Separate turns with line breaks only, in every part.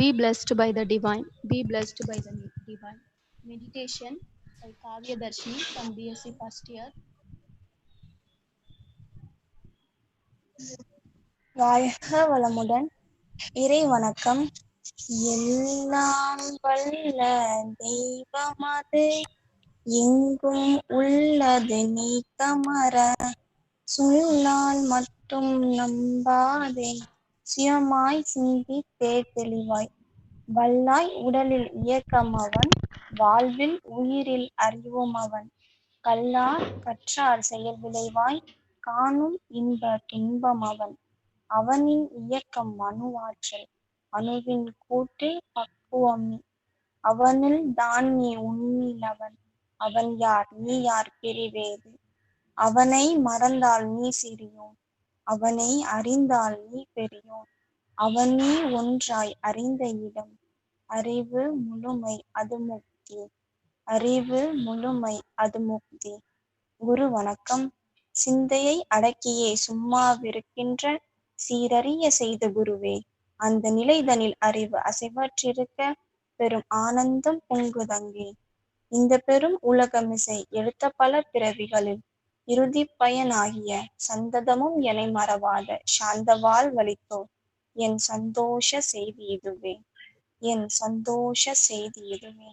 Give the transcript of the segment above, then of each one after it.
Be blessed by the divine. Be blessed by the divine. Meditation by Kavya Darshini from BSc first year.
வாழ்க வளமுடன். இறை வணக்கம். எல்லாம் வல்ல தெய்வமது எங்கும் உள்ளது நீக்கமற சொல்லால் மட்டும் நம்பாதே சுயமாய் சிந்தித்தே தெளிவாய் வல்லாய் உடலில் இயக்கம் அவன் வாழ்வில் உயிரில் அறிவும் அவன் கல்லார் கற்றார் செயல் விளைவாய் காணும் இன்ப துன்பம் அவன் அவனின் இயக்கம் அணுவாற்றல் அணுவின் கூட்டே பக்குவம் அவனில் தான் நீ உண்மையிலவன் அவன் யார் நீ யார் பிரிவேது அவனை மறந்தால் நீ சிறியோன் அவனை அறிந்தால் நீ பெரியோன் அவன் நீ ஒன்றாய் அறிந்த இடம் அறிவு முழுமை அது முக்தி அறிவு முழுமை அது முக்தி. குரு வணக்கம். சிந்தையை அடக்கியே சும்மாவிருக்கின்ற சீரறிய செய்த குருவே, அந்த நிலைதனில் அறிவு அசைவற்றிருக்க பெரும் ஆனந்தம் பொங்குதங்கே. இந்த பெரும் உலகமிசை எடுத்த பல பிறவிகளில் இறுதி பயனாகிய சந்ததமும் எனை மறவாத சாந்த வாழ்வளித்தோர் என் சந்தோஷ செய்தி இதுவே, என் சந்தோஷ செய்தி இதுவே.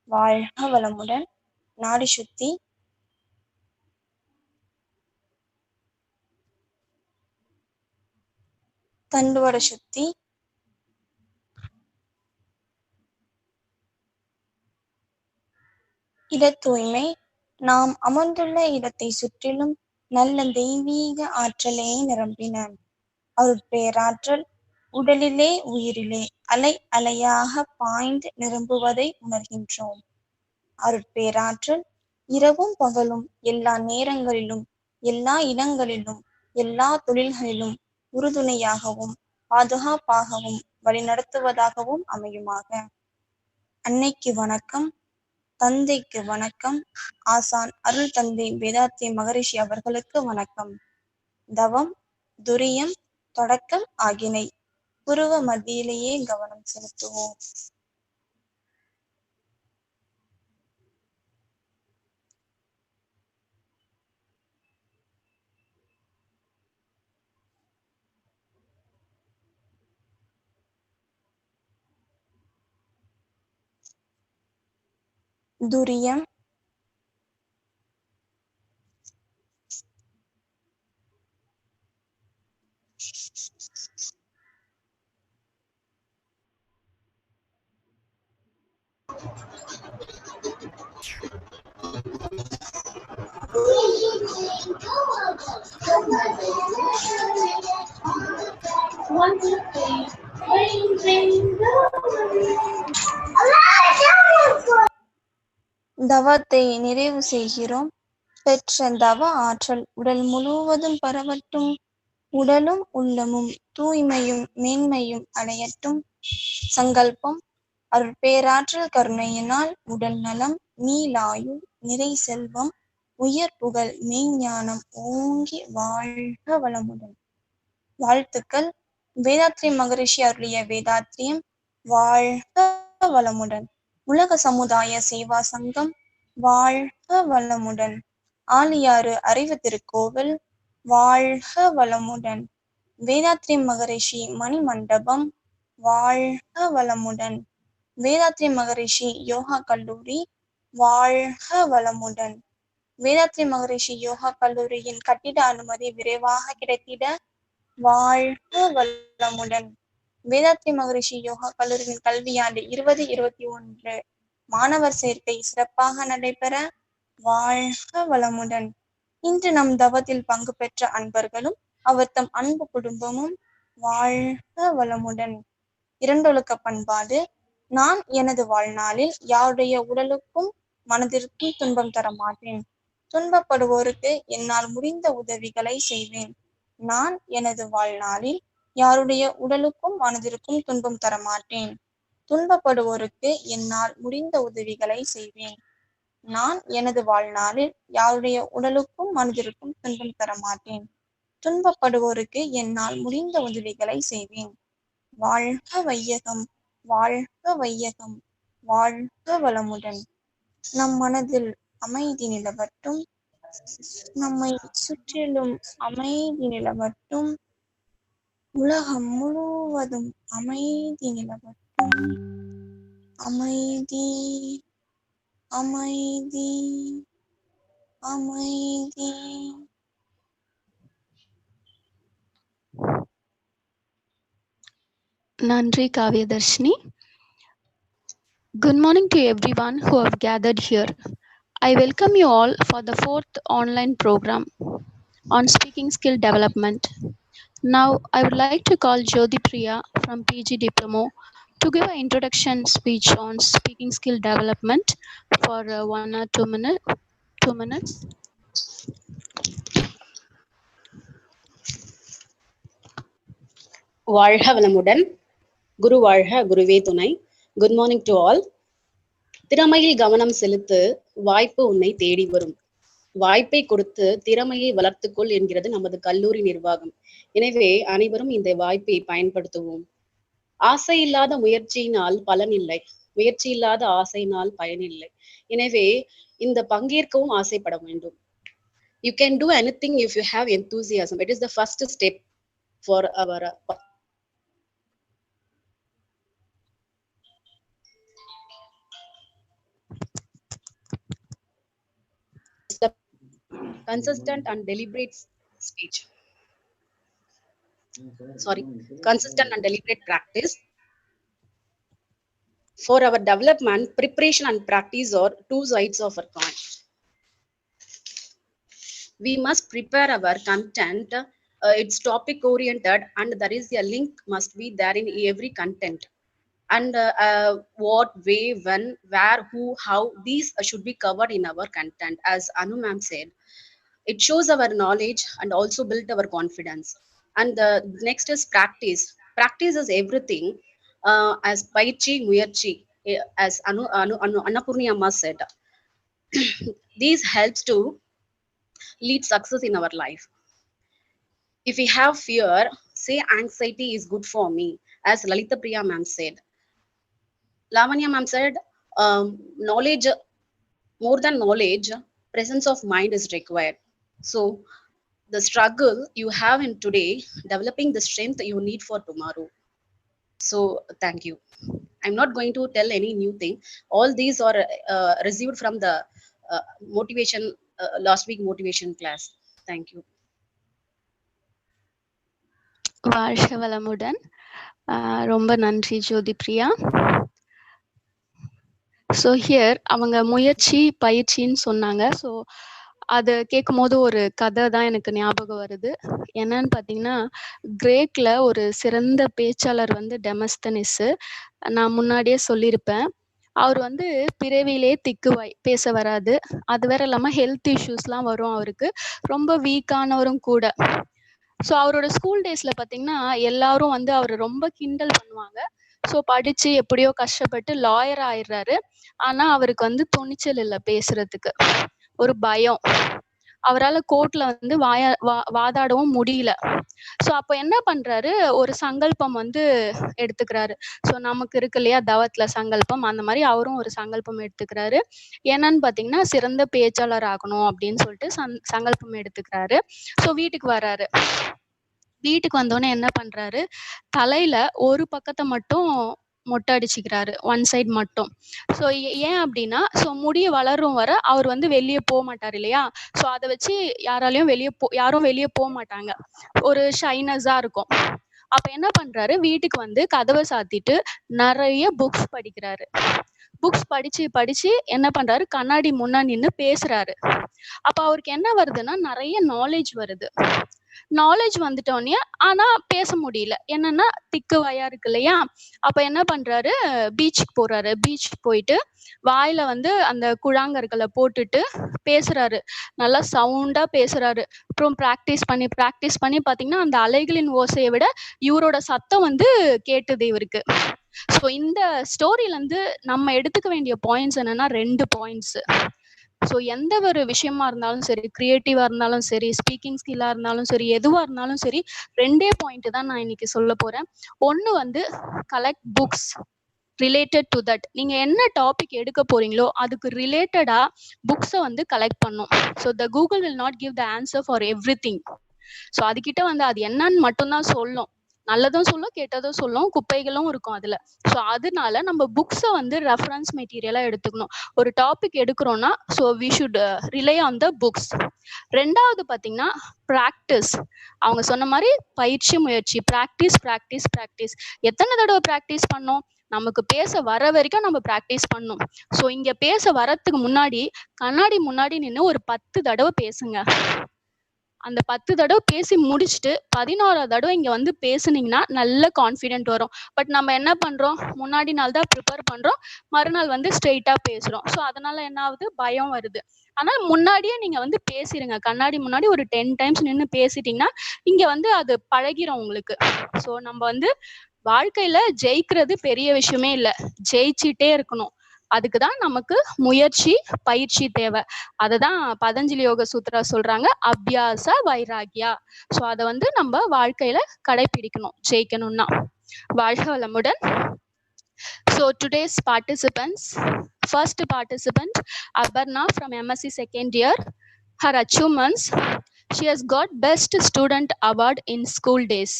வாழ்க வளமுடன். நாடி சுத்தி தண்டுவட சுத்தி, இட தூய்மை. நாம் அமர்ந்துள்ள இடத்தை சுற்றிலும் நல்ல தெய்வீக ஆற்றலே நிரம்பின அருட்பேராற்றல் உடலிலே உயிரிலே அலை அலையாக பாய்ந்து நிரம்புவதை உணர்கின்றோம். அருட்பேராற்றல் இரவும் பகலும் எல்லா நேரங்களிலும் எல்லா இடங்களிலும் எல்லா தொழில்களிலும் உறுதுணையாகவும் பாதுகாப்பாகவும் வழிநடத்துவதாகவும் அமையுமாக. அன்னைக்கு வணக்கம், தந்தைக்கு வணக்கம், ஆசான் அருள் தந்தை வேதாத்ரி மகரிஷி அவர்களுக்கு வணக்கம். தவம், துரியம், தொடக்கம் ஆகினை புருவ மத்தியிலேயே கவனம் செலுத்துவோம். துரியம், தவத்தை நிறைவு செய்கிறோம். பெற்ற தவ ஆற்றல் உடல் முழுவதும் பரவட்டும், உடலும் உள்ளமும் தூய்மையும் மேன்மையும் அடையட்டும். சங்கல்பம். அருட்பேராற்றல் கருணையினால் உடல் நலம், நீலாயுள், நிறை செல்வம், உயர் புகழ், மெய்ஞானம் ஓங்கி வாழ்க வளமுடன். வாழ்த்துக்கள். வேதாத்ரி மகரிஷி அருளிய வேதாத்ரியம் வாழ்க வளமுடன். உலக சமுதாய சேவா சங்கம் வாழ்க வளமுடன். ஆலியாறு அறிவு திருக்கோவில் வாழ்க வளமுடன். வேதாத்ரி மகரிஷி மணி மண்டபம் வாழ்க வளமுடன். வேதாத்ரி மகரிஷி யோகா கல்லூரி வாழ்க வளமுடன். வேதாத்ரி மகரிஷி யோகா கல்லூரியின் கட்டிட அனுமதி விரைவாக கிடைத்திட வாழ்க வளமுடன். வேதாத்ரி மகரிஷி யோகா கல்லூரியின் கல்வியாண்டு 2021 மாணவர் சேர்க்கை சிறப்பாக நடைபெற வாழ்க வளமுடன். இன்று நம் தவத்தில் பங்கு பெற்ற அன்பர்களும் அவர் தம் அன்பு குடும்பமும் வாழ்க வளமுடன். இரண்டொழுக்க பண்பாடு. நான் எனது வாழ்நாளில் யாருடைய உடலுக்கும் மனதிற்கும் துன்பம் தர மாட்டேன். துன்பப்படுவோருக்கு என்னால் முடிந்த உதவிகளை செய்வேன். நான் எனது வாழ்நாளில் யாருடைய உடலுக்கும் மனதிற்கும் துன்பம் தரமாட்டேன். துன்பப்படுவோருக்கு என்னால் முடிந்த உதவிகளை செய்வேன். நான் எனது வாழ்நாளில் யாருடைய உடலுக்கும் மனதிற்கும் துன்பம் தரமாட்டேன். துன்பப்படுவோருக்கு என்னால் முடிந்த உதவிகளை செய்வேன். வாழ்க வையகம், வாழ்க வையகம், வாழ்க வளமுடன். நம் மனதில் அமைதி நிலவட்டும், நம்மை சுற்றிலும் அமைதி நிலவட்டும், உலகம் முழுவதும் அமைதி நிலவட்டும். அமைதி, அமைதி, அமைதி.
Nandri Kavyadarshini. Good morning to everyone who have gathered here. I welcome you all for the 4th online program on speaking skill development. Now, I would like to call Jyoti Priya from PG Diploma to give an introduction speech on speaking skill development for 1 or 2 minutes.
வாழ்க வளமுடன். குரு வாழ்க, குருவே துணை. Good morning to all. திறமையில் கவனம் செலுத்து, வாய்ப்பு உன்னை தேடி வரும். வாய்ப்பை கொடுத்து திறமையை வளர்த்துக்கொள் என்கிறது நமது கல்லூரி நிர்வாகம். எனவே அனைவரும் இந்த வாய்ப்பை பயன்படுத்துவோம். ஆசை இல்லாத முயற்சியினால் பலன் இல்லை, முயற்சி இல்லாத ஆசையினால் பயனில்லை. எனவே இந்த பங்கேற்கவும் ஆசைப்பட வேண்டும். You can do anything if you have enthusiasm. It is the first step for our consistent and deliberate practice. For our development, preparation and practice are two sides of our coin. We must prepare our content. It's topic oriented, and there is a link must be there in every content. And what, way, when, where, who, how, these should be covered in our content. As Anu ma'am said, it shows our knowledge and also build our confidence. And the next is practice. Practice is everything. As Paichi Muyarchi, as Annapurni Amma said, these helps to lead success in our life. If we have fear, say anxiety is good for me, as Lalita Priya ma'am said. Lavanya ma'am said, knowledge, more than knowledge, presence of mind is required. So the struggle you have in today, developing the strength you need for tomorrow. So thank you. I'm not going to tell any new thing. All these are received from the motivation, last week motivation class. Thank you.
வாழ்க வளமுடன். ரொம்ப நன்றி ஜோதி Priya. So here அவங்க முயற்சி பயிற்சின்னு சொன்னாங்க. So அதை கேட்கும் போது ஒரு கதை தான் எனக்கு ஞாபகம் வருது. என்னன்னு பார்த்தீங்கன்னா, கிரேக்கில் ஒரு சிறந்த பேச்சாளர் வந்து டெமஸ்தனிஸ். நான் முன்னாடியே சொல்லியிருப்பேன். அவர் வந்து பிறவிலே திக்குவாய், பேச வராது. அது வேற இல்லாமல் ஹெல்த் இஷ்யூஸ்லாம் வரும் அவருக்கு. ரொம்ப வீக்கானவரும் கூட. ஸோ அவரோட ஸ்கூல் டேஸில் பார்த்தீங்கன்னா எல்லாரும் வந்து அவரை ரொம்ப கிண்டல் பண்ணுவாங்க. ஸோ படித்து எப்படியோ கஷ்டப்பட்டு லாயர் ஆயிடுறாரு. ஆனால் அவருக்கு வந்து துணிச்சல் இல்லை பேசுறதுக்கு, ஒரு பயம். அவரால் கோர்ட்ல வந்து வாதாடவும் முடியல. ஸோ அப்போ என்ன பண்றாரு, ஒரு சங்கல்பம் வந்து எடுத்துக்கிறாரு. ஸோ நமக்கு இருக்கு இல்லையா தவத்துல சங்கல்பம், அந்த மாதிரி அவரும் ஒரு சங்கல்பம் எடுத்துக்கிறாரு. என்னன்னு பார்த்தீங்கன்னா, சிறந்த பேச்சாளர் ஆகணும் அப்படின்னு சொல்லிட்டு சங்கல்பம் எடுத்துக்கிறாரு. ஸோ வீட்டுக்கு வர்றாரு. வீட்டுக்கு வந்தோடனே என்ன பண்றாரு, தலையில ஒரு பக்கத்தை மட்டும் மொட்டை அடிச்சுக்கிறாரு, ஒன் சைட் மட்டும். ஸோ ஏன் அப்படின்னா, ஸோ முடிய வளரும் வர அவர் வந்து வெளியே போக மாட்டார் இல்லையா. ஸோ அதை வச்சு யாரும் வெளியே போக மாட்டாங்க, ஒரு ஷைனஸா இருக்கும். அப்ப என்ன பண்றாரு, வீட்டுக்கு வந்து கதவை சாத்திட்டு நிறைய புக்ஸ் படிக்கிறாரு. புக்ஸ் படிச்சு என்ன பண்றாரு, கண்ணாடி முன்னா நின்று பேசுறாரு. அப்ப அவருக்கு என்ன வருதுன்னா, நிறைய நாலேஜ் வருது. நாலேஜ் வந்துட்டோன்னே ஆனா பேச முடியல, என்னன்னா திக்கு வாயா இருக்கு இல்லையா. அப்ப என்ன பண்றாரு, பீச்சுக்கு போறாரு. பீச்சுக்கு போயிட்டு வாயில வந்து அந்த குழாங்கற்களை போட்டுட்டு பேசுறாரு. நல்லா சவுண்டா பேசுறாரு. அப்புறம் ப்ராக்டிஸ் பண்ணி பாத்தீங்கன்னா அந்த அலைகளின் ஓசையை விட இவரோட சத்தம் வந்து கேட்டுது இவருக்கு. ஸோ இந்த ஸ்டோரியில இருந்து நம்ம எடுத்துக்க வேண்டிய பாயிண்ட்ஸ் என்னன்னா, 2 பாயிண்ட்ஸ். ஸோ எந்த ஒரு விஷயமா இருந்தாலும் சரி, கிரியேட்டிவா இருந்தாலும் சரி, ஸ்பீக்கிங் ஸ்கில்லா இருந்தாலும் சரி, எதுவா இருந்தாலும் சரி, 2 பாயிண்ட் தான் நான் இன்னைக்கு சொல்ல போறேன். ஒன்று வந்து collect books, related to that. நீங்க என்ன டாபிக் எடுக்க போறீங்களோ அதுக்கு ரிலேட்டடா புக்ஸை வந்து கலெக்ட் பண்ணும். So the Google will not give the answer for everything. So அதுகிட்ட வந்து அது என்னன்னு மட்டும்தான் சொல்லும். நல்லதும் சொல்லும், கெட்டதும் சொல்லும், குப்பைகளும் இருக்கும் அதுல. ஸோ அதனால நம்ம புக்ஸை வந்து ரெஃபரன்ஸ் மெட்டீரியலா எடுத்துக்கணும். ஒரு டாபிக் எடுக்கிறோம்னா so we should rely on the books. ரெண்டாவது பார்த்தீங்கன்னா ப்ராக்டிஸ். அவங்க சொன்ன மாதிரி பயிற்சி, முயற்சி. Practice practice practice. எத்தனை தடவை ப்ராக்டிஸ் பண்ணோம்? நமக்கு பேச வர வரைக்கும் நம்ம ப்ராக்டிஸ் பண்ணணும். ஸோ இங்க பேச வரத்துக்கு முன்னாடி கண்ணாடி முன்னாடி நின்று ஒரு 10 தடவை பேசுங்க. அந்த 10 தடவை பேசி முடிச்சுட்டு 11ஆவது தடவை இங்க வந்து பேசுனீங்கன்னா நல்ல கான்ஃபிடென்ட் வரும். பட் நம்ம என்ன பண்றோம், முன்னாடி நாள் தான் ப்ரிப்பேர் பண்றோம், மறுநாள் வந்து ஸ்ட்ரெயிட்டா பேசுறோம். ஸோ அதனால என்ன ஆகுது, பயம் வருது. ஆனால் முன்னாடியே நீங்க வந்து பேசிடுங்க. கண்ணாடி முன்னாடி ஒரு 10 டைம்ஸ் நின்று பேசிட்டீங்கன்னா இங்க வந்து அது பழகிரும் உங்களுக்கு. ஸோ நம்ம வந்து வாழ்க்கையில ஜெயிக்கிறது பெரிய விஷயமே இல்லை, ஜெயிச்சிட்டே இருக்கணும். அதுக்கு தான் நமக்கு முயற்சி, பயிற்சி தேவை. அதை தான் பதஞ்சலி யோக சூத்ரா சொல்றாங்க, அபியாச வைராகியா. ஸோ அதை வந்து நம்ம வாழ்க்கையில கடைபிடிக்கணும் ஜெயிக்கணும்னா. வாழ்க வளமுடன். So today's participants, first participant Aparna from MSc second year. Her achievements: she has got Best Student Award in school days.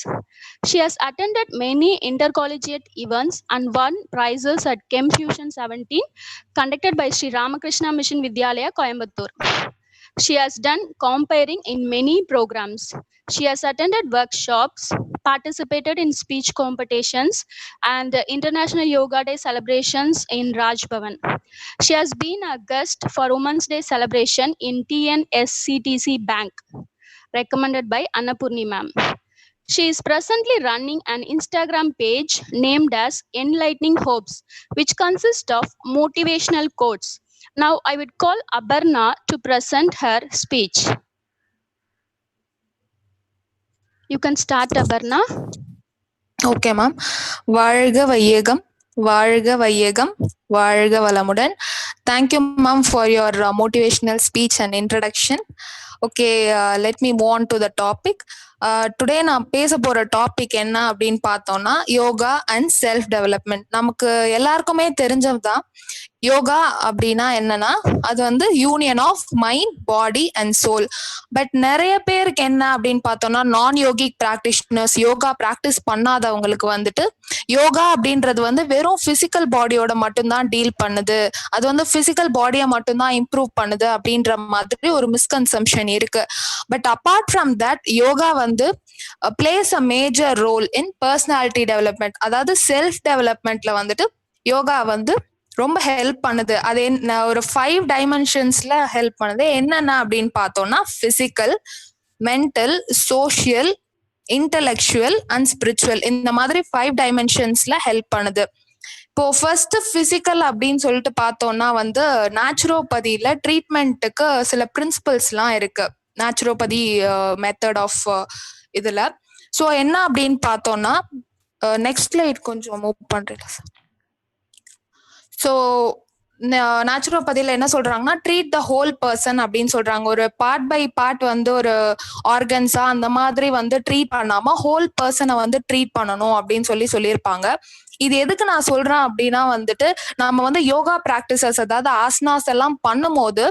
She has attended many intercollegiate events and won prizes at Chem Fusion 17 conducted by Sri Ramakrishna Mission Vidyalaya, Coimbatore. She has done comparing in many programs. She has attended workshops, participated in speech competitions and International Yoga Day celebrations in Raj Bhavan. She has been a guest for Women's Day celebration in TNSCTC Bank, recommended by Annapurni ma'am. She is presently running an Instagram page named as Enlightening Hopes, which consists of motivational quotes. Now I would call Aparna to present her speech. You can start, Aparna.
Okay, ma'am. வாழ்க வையகம், வாழ்க வையகம், வாழ்க வளமுடன். Thank you, ma'am, for your motivational speech and introduction. Okay, let me move on to the topic. Today நான் பேச போற topic என்ன அப்படின்னு பார்த்தோம்னா யோகா அண்ட் செல்ஃப் டெவலப்மெண்ட். நமக்கு எல்லாருக்குமே தெரிஞ்சதுதான். யோகா அப்படின்னா என்னன்னா அது வந்து union of mind, body and soul. But நிறைய பேருக்கு என்ன அப்படின்னு பார்த்தோம்னா நான் யோகிக் பிராக்டிஷனர்ஸ், யோகா பிராக்டிஸ் பண்ணாதவங்களுக்கு வந்துட்டு யோகா அப்படின்றது வந்து வெறும் பிசிக்கல் பாடியோட மட்டும்தான் டீல் பண்ணுது, அது வந்து பிசிக்கல் பாடியை மட்டும்தான் இம்ப்ரூவ் பண்ணுது அப்படின்ற மாதிரி ஒரு மிஸ்கன்செப்ஷன் இருக்கு. But apart from that yoga வந்து plays a major role in personality development. அதாவது செல்ஃப் டெவலப்மெண்ட்ல வந்துட்டு யோகா வந்து ரொம்ப ஹெல்ப் பண்ணுது. அது ஒரு 5 டைமென்ஷன்ஸ்ல ஹெல்ப் பண்ணுது. என்னென்ன அப்படின்னு பார்த்தோம்னா physical, mental, social, intellectual and spiritual. இந்த மாதிரி 5 டைமென்ஷன்ஸ்ல ஹெல்ப் பண்ணுது. இப்போ ஃபர்ஸ்ட் பிசிக்கல் அப்படின்னு சொல்லிட்டு பார்த்தோம்னா வந்து நேச்சுரோபதியில ட்ரீட்மெண்ட்டுக்கு சில பிரின்சிபல்ஸ்லாம் இருக்கு, நேச்சுரோபதி மெத்தட் ஆஃப் இதுல. ஸோ என்ன அப்படின்னு பார்த்தோம்னா நெக்ஸ்ட் ஸ்லைட் கொஞ்சம் மூவ் பண்றீங்களா சார்? ஸோ நேச்சுரோபதியில என்ன சொல்றாங்கன்னா ட்ரீட் த ஹோல் பர்சன் அப்படின்னு சொல்றாங்க. ஒரு பார்ட் பை பார்ட் வந்து ஒரு ஆர்கன்ஸா அந்த மாதிரி வந்து ட்ரீட் பண்ணாம ஹோல் பர்சனை வந்து ட்ரீட் பண்ணணும் அப்படின்னு சொல்லியிருப்பாங்க. இது எதுக்கு நான் சொல்றேன் அப்படின்னா வந்துட்டு நம்ம வந்து யோகா பிராக்டிசஸ், அதாவது ஆசனாஸ் எல்லாம் பண்ணும்போது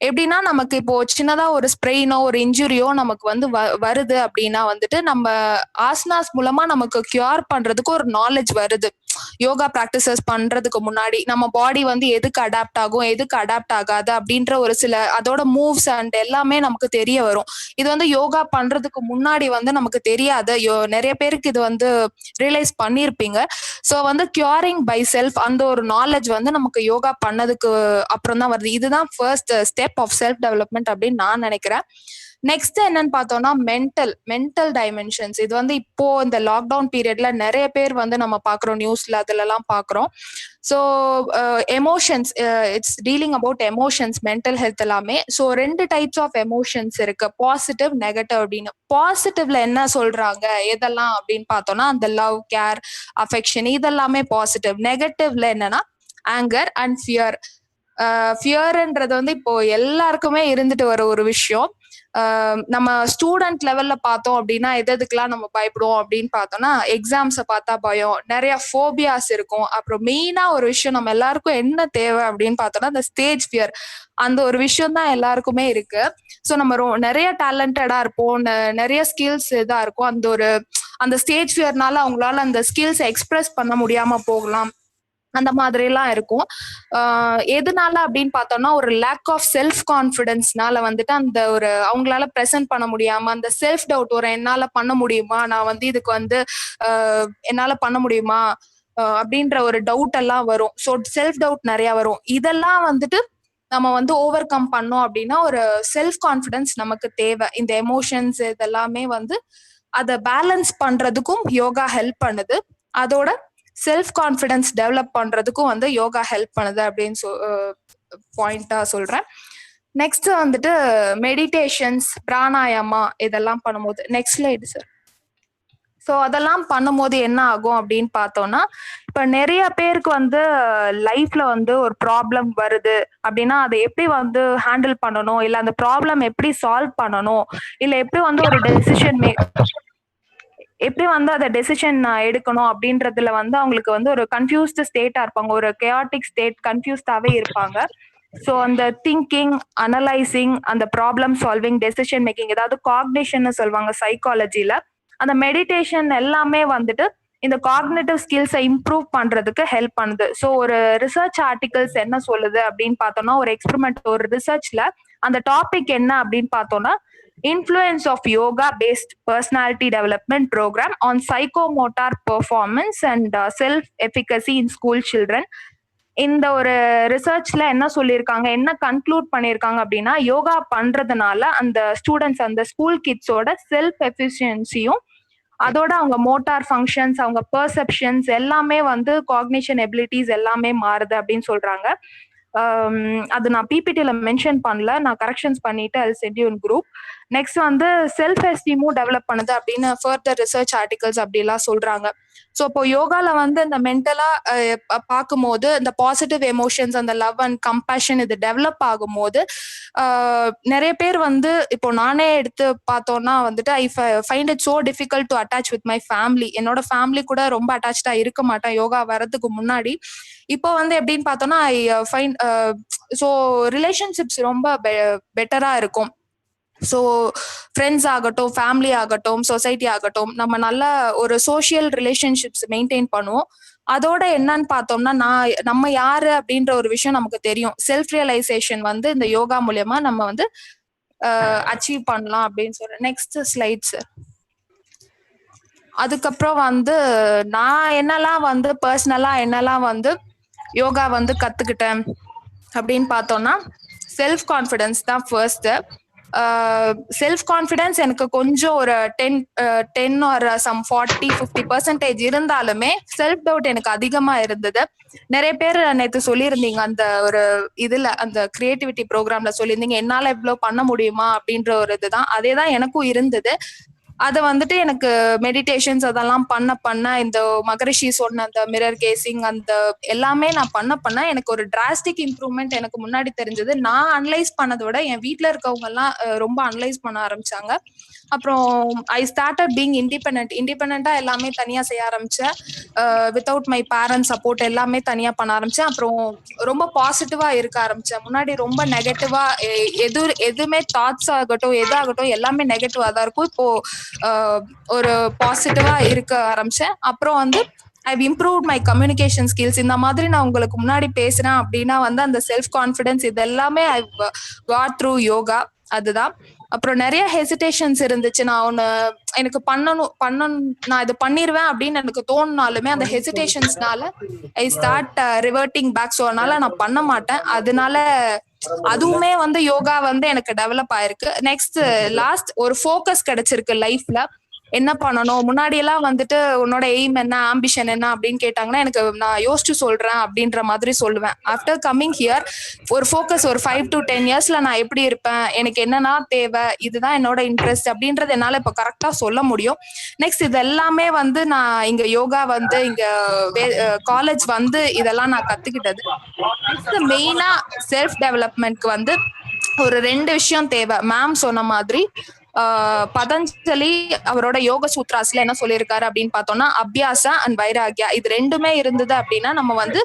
எப்படின்னா நமக்கு இப்போ சின்னதா ஒரு ஸ்ப்ரெயினோ ஒரு இன்ஜுரியோ நமக்கு வந்து வருது அப்படின்னா வந்துட்டு நம்ம ஆசனாஸ் மூலமா நமக்கு கியூர் பண்றதுக்கு ஒரு நாலேஜ் வருது. யோகா பிராக்டிசஸ் பண்றதுக்கு முன்னாடி நம்ம பாடி வந்து எதுக்கு அடாப்ட் ஆகும், எதுக்கு அடாப்ட் ஆகாது அப்படின்ற ஒரு சில அதோட மூவ்ஸ் அண்ட் எல்லாமே நமக்கு தெரிய வரும். இது வந்து யோகா பண்றதுக்கு முன்னாடி வந்து நமக்கு தெரியாது. நிறைய பேருக்கு இது வந்து ரியலைஸ் பண்ணியிருப்பீங்க. ஸோ வந்து கியூரிங் பை செல்ஃப் அந்த ஒரு நாலேஜ் வந்து நமக்கு யோகா பண்ணதுக்கு அப்புறம் தான் வருது. இதுதான் first step of self development அப்படின்னு நான் நினைக்கிறேன். நெக்ஸ்ட் என்னன்னு பார்த்தோம்னா மென்டல் டைமென்ஷன்ஸ். இது வந்து இப்போ இந்த லாக்டவுன் பீரியட்ல நிறைய பேர் வந்து நம்ம பாக்குறோம், நியூஸ்ல அதுல எல்லாம் பாக்குறோம். So emotions, it's dealing about emotions, mental health எல்லாமே. ஸோ 2 டைப்ஸ் ஆஃப் எமோஷன்ஸ் இருக்கு, பாசிட்டிவ், நெகட்டிவ் அப்படின்னு. பாசிட்டிவ்ல என்ன சொல்றாங்க எதெல்லாம் அப்படின்னு பார்த்தோம்னா அந்த லவ், கேர், அஃபெக்ஷன் இதெல்லாமே பாசிட்டிவ். நெகட்டிவ்ல என்னன்னா ஆங்கர் அண்ட் ஃபியர். ஃபியர்ன்றது வந்து இப்போ எல்லாருக்குமே இருந்துட்டு வர ஒரு விஷயம். நம்ம ஸ்டூடெண்ட் லெவல்ல பார்த்தோம் அப்படின்னா எதுக்கெல்லாம் நம்ம பயப்படுவோம் அப்படின்னு பார்த்தோம்னா எக்ஸாம்ஸை பார்த்தா பயம், நிறைய ஃபோபியாஸ் இருக்கும். அப்புறம் மெயினா ஒரு விஷயம் நம்ம எல்லாருக்கும் என்ன தேவை அப்படின்னு பார்த்தோம்னா அந்த ஸ்டேஜ் ஃபியர். அந்த ஒரு விஷயம் தான் எல்லாருக்குமே இருக்கு. ஸோ நம்ம நிறைய டேலண்டடா இருப்போம், நிறைய ஸ்கில்ஸ் இதா இருக்கும். அந்த ஸ்டேஜ் ஃபியர்னால அவங்களால அந்த ஸ்கில்ஸ் எக்ஸ்பிரஸ் பண்ண முடியாம போகலாம், அந்த மாதிரி எல்லாம் இருக்கும். எதனால அப்படின்னு பார்த்தோம்னா ஒரு லேக் ஆஃப் செல்ஃப் கான்ஃபிடன்ஸ்னால வந்துட்டு அந்த ஒரு அவங்களால ப்ரெசென்ட் பண்ண முடியாம அந்த செல்ஃப் டவுட் வரும். என்னால பண்ண முடியுமா, நான் வந்து இதுக்கு வந்து என்னால பண்ண முடியுமா அப்படின்ற ஒரு டவுட் எல்லாம் வரும். ஸோ செல்ஃப் டவுட் நிறைய வரும். இதெல்லாம் வந்துட்டு நம்ம வந்து ஓவர் கம் பண்ணோம் அப்படின்னா ஒரு செல்ஃப் கான்ஃபிடன்ஸ் நமக்கு தேவை. இந்த எமோஷன்ஸ் இதெல்லாமே வந்து அதை பேலன்ஸ் பண்றதுக்கும் யோகா ஹெல்ப் பண்ணுது. அதோட செல்ஃப் கான்ஃபிடன்ஸ் டெவலப் பண்றதுக்கும் வந்து யோகா ஹெல்ப் பண்ணுது அப்படின்னு பாயிண்டா சொல்றேன். நெக்ஸ்ட் வந்துட்டு மெடிடேஷன்ஸ், பிராணாயாமா இதெல்லாம் பண்ணும்போது நெக்ஸ்ட் ஸ்லைடு சார். ஸோ அதெல்லாம் பண்ணும்போது என்ன ஆகும் அப்படின்னு பார்த்தோம்னா இப்போ நிறைய பேருக்கு வந்து லைஃப்ல வந்து ஒரு ப்ராப்ளம் வருது அப்படின்னா அதை எப்படி வந்து ஹேண்டில் பண்ணணும், இல்லை அந்த ப்ராப்ளம் எப்படி சால்வ் பண்ணணும், இல்லை எப்படி வந்து ஒரு எப்படி வந்து அதை டெசிஷன் எடுக்கணும் அப்படின்றதுல வந்து அவங்களுக்கு வந்து ஒரு கன்ஃபியூஸ்டு ஸ்டேட்டா இருப்பாங்க, ஒரு கேஆட்டிக் ஸ்டேட், கன்ஃபியூஸ்டாவே இருப்பாங்க. ஸோ அந்த திங்கிங், அனலைசிங், அந்த ப்ராப்ளம் சால்விங், டெசிஷன் மேக்கிங், ஏதாவது காக்னிஷன் சொல்லுவாங்க சைக்காலஜில, அந்த மெடிடேஷன் எல்லாமே வந்துட்டு இந்த காக்னிட்டிவ் ஸ்கில்ஸை இம்ப்ரூவ் பண்றதுக்கு ஹெல்ப் பண்ணுது. ஸோ ஒரு ரிசர்ச் ஆர்டிகல்ஸ் என்ன சொல்லுது அப்படின்னு பார்த்தோம்னா ஒரு எக்ஸ்பெரிமெண்ட், ஒரு ரிசர்ச்ல அந்த டாபிக் என்ன அப்படின்னு பார்த்தோம்னா influence of yoga based personality development program on psychomotor performance and self efficacy in school children. இந்த ஒரு ரிசர்ச்ல என்ன சொல்லியிருக்காங்க, என்ன கன்க்ளூட் பண்ணியிருக்காங்க அப்படின்னா யோகா பண்றதுனால அந்த ஸ்டூடெண்ட்ஸ், அந்த ஸ்கூல் கிட்ஸோட செல்ஃப் எஃபிஷியன்சியும் அதோட அவங்க மோட்டார் ஃபங்க்ஷன்ஸ், அவங்க பெர்செப்ஷன்ஸ் எல்லாமே வந்து காக்னிஷன் எபிலிட்டிஸ் எல்லாமே மாறுது அப்படின்னு சொல்றாங்க. அது நான் பிபிடில மென்ஷன் பண்ணல, நான் கரெக்ஷன்ஸ் பண்ணிட்டு அது sent you in group. Next வந்து செல்ஃப் எஸ்டீமும் டெவலப் பண்ணுது அப்படின்னு ஃபர்தர் ரிசர்ச் ஆர்டிகல்ஸ் அப்படிலாம் சொல்றாங்க. ஸோ இப்போ யோகால வந்து இந்த மென்டலா பார்க்கும்போது இந்த பாசிட்டிவ் எமோஷன்ஸ், அந்த லவ் அண்ட் கம்பேஷன் இது டெவலப் ஆகும்போது நிறைய பேர் வந்து இப்போ நானே எடுத்து பார்த்தோம்னா வந்துட்டு I find it so difficult to attach with my family. என்னோட ஃபேமிலி கூட ரொம்ப அட்டாச்சா இருக்க மாட்டேன் யோகா வரதுக்கு முன்னாடி. இப்போ வந்து எப்படின்னு பார்த்தோம்னா ஐ ஃபைண்ட் ஸோ ரிலேஷன்ஷிப்ஸ் ரொம்ப பெட்டரா இருக்கும். ஸோ ஃப்ரெண்ட்ஸ் ஆகட்டும், ஃபேமிலி ஆகட்டும், சொசைட்டி ஆகட்டும், நம்ம நல்ல ஒரு சோஷியல் ரிலேஷன்ஷிப்ஸ் மெயின்டைன் பண்ணுவோம். அதோட என்னன்னு பார்த்தோம்னா நம்ம யாரு அப்படின்ற ஒரு விஷயம் நமக்கு தெரியும். செல்ஃப் ரியலைசேஷன் வந்து இந்த யோகா மூலியமா நம்ம வந்து அச்சீவ் பண்ணலாம் அப்படின்னு சொல்றேன். Next slide sir. அதுக்கப்புறம் வந்து நான் என்னெல்லாம் வந்து பர்சனலா என்னெல்லாம் வந்து யோகா வந்து கத்துக்கிட்டேன் அப்படின்னு பார்த்தோம்னா செல்ஃப் கான்ஃபிடன்ஸ் தான் ஃபர்ஸ்ட். செல்ஃப் கான்ஃபிடன்ஸ் எனக்கு கொஞ்சம் ஒரு 10 ஒரு சம் 40-50% இருந்தாலுமே செல்ஃப் டவுட் எனக்கு அதிகமா இருந்தது. நிறைய பேர் நேற்று சொல்லியிருந்தீங்க அந்த ஒரு இதுல, அந்த கிரியேட்டிவிட்டி ப்ரோக்ராம்ல சொல்லியிருந்தீங்க என்னால இவ்வளவு பண்ண முடியுமா அப்படின்ற ஒரு இதுதான். அதே தான் எனக்கும் இருந்தது. அதை வந்துட்டு எனக்கு மெடிடேஷன்ஸ் அதெல்லாம் பண்ண இந்த மகரிஷி சொன்ன அந்த மிரர் கேசிங் அந்த எல்லாமே நான் பண்ண எனக்கு ஒரு டிராஸ்டிக் இம்ப்ரூவ்மெண்ட் எனக்கு முன்னாடி தெரிஞ்சது. நான் அனலைஸ் பண்ணதை விட என் வீட்டுல இருக்கவங்க எல்லாம் ரொம்ப அனலைஸ் பண்ண ஆரம்பிச்சாங்க. அப்புறம் ஐ ஸ்டார்டட் பீங் இண்டிபெண்டா எல்லாமே தனியா செய்ய ஆரம்பிச்சேன். வித்தவுட் மை பேரண்ட்ஸ் சப்போர்ட் எல்லாமே தனியா பண்ண ஆரம்பிச்சேன். அப்புறம் ரொம்ப பாசிட்டிவா இருக்க ஆரம்பிச்சேன். முன்னாடி ரொம்ப நெகட்டிவா எதுவுமே தாட்ஸ் ஆகட்டும் எதாகட்டும் எல்லாமே நெகட்டிவா தான் இருக்கும். இப்போ ஒரு பாசிட்டிவா இருக்க ஆரம்பிச்சேன். அப்புறம் வந்து I've improved my communication skills. இந்த மாதிரி நான் உங்களுக்கு முன்னாடி பேசுறேன் அப்படின்னா வந்து அந்த செல்ஃப் கான்ஃபிடன்ஸ் இது எல்லாமே ஐ காட் த்ரூ யோகா. அதுதான். அப்புறம் நிறைய ஹெசிடேஷன்ஸ் இருந்துச்சு. நான் ஒன்னு எனக்கு பண்ணணும் நான் இது பண்ணிருவேன் அப்படின்னு எனக்கு தோணுனாலுமே அந்த ஹெசிடேஷன்ஸ்னால I start reverting back. So அதனால நான் பண்ண மாட்டேன். அதனால அதுவுமே வந்து யோகா வந்து எனக்கு டெவலப் ஆயிருக்கு. நெக்ஸ்ட் லாஸ்ட் ஒரு ஃபோக்கஸ் கிடைச்சிருக்கு லைஃப்ல. என்ன பண்ணணும், முன்னாடி எல்லாம் வந்துட்டு உன்னோட எய்ம் என்ன, ஆம்பிஷன் என்ன அப்படின்னு கேட்டாங்கன்னா எனக்கு நான் யோசிச்சு சொல்றேன் அப்படின்ற மாதிரி சொல்லுவேன். ஆஃப்டர் கம்மிங் ஹியர் ஒரு ஃபோக்கஸ், ஒரு 5 to 10 yearsல நான் எப்படி இருப்பேன், எனக்கு என்னன்னா தேவை, இதுதான் என்னோட இன்ட்ரெஸ்ட் அப்படின்றது என்னால இப்ப கரெக்டா சொல்ல முடியும். நெக்ஸ்ட் இது எல்லாமே வந்து நான் இங்க யோகா வந்து இங்க காலேஜ் வந்து இதெல்லாம் நான் கத்துக்கிட்டது. நெக்ஸ்ட் மெயினா செல்ஃப் டெவலப்மெண்ட்க்கு வந்து ஒரு 2 விஷயம் தேவை. மேம் சொன்ன மாதிரி பதஞ்சலி அவரோட யோக சூத்ராஸ்ல என்ன சொல்லியிருக்காரு அப்படின்னு பார்த்தோம்னா, அபியாச அண்ட் வைராகியா இது 2மே இருந்தது அப்படின்னா நம்ம வந்து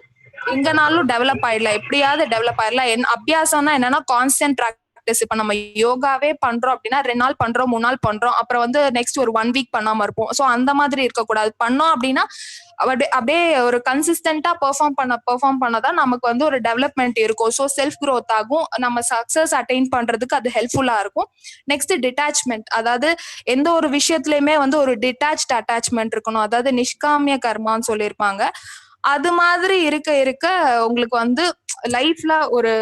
எங்கனாலும் டெவலப் ஆயிடலாம், எப்படியாவது டெவலப் ஆயிடலாம். அபியாசம்னா என்னன்னா கான்ஸ்டன்ட் ப்ராக்டிஸ். இப்ப நம்ம யோகாவே பண்றோம் அப்படின்னா 2 நாள் பண்றோம், 3 நாள் பண்றோம், அப்புறம் வந்து நெக்ஸ்ட் ஒரு 1 வீக் பண்ணாம இருப்போம். ஸோ அந்த மாதிரி இருக்கக்கூடாது. பண்ணோம் அப்படின்னா அப்படியே ஒரு கன்சிஸ்டன்டா பெர்ஃபார்ம் பண்ணதான் நமக்கு வந்து ஒரு டெவலப்மெண்ட் இருக்கும். ஸோ செல்ஃப் க்ரோத் ஆகும், நம்ம சக்சஸ் அட்டைன் பண்றதுக்கு அது ஹெல்ப்ஃபுல்லா இருக்கும். நெக்ஸ்ட் டிட்டாச்மெண்ட், அதாவது எந்த ஒரு விஷயத்துலயுமே வந்து ஒரு டிட்டாச்ட் அட்டாச்மெண்ட் இருக்கணும். அதாவது நிஷ்காமிய கர்மான்னு சொல்லியிருப்பாங்க. அது மாதிரி இருக்க இருக்க உங்களுக்கு வந்து லைஃப்ல ஒரு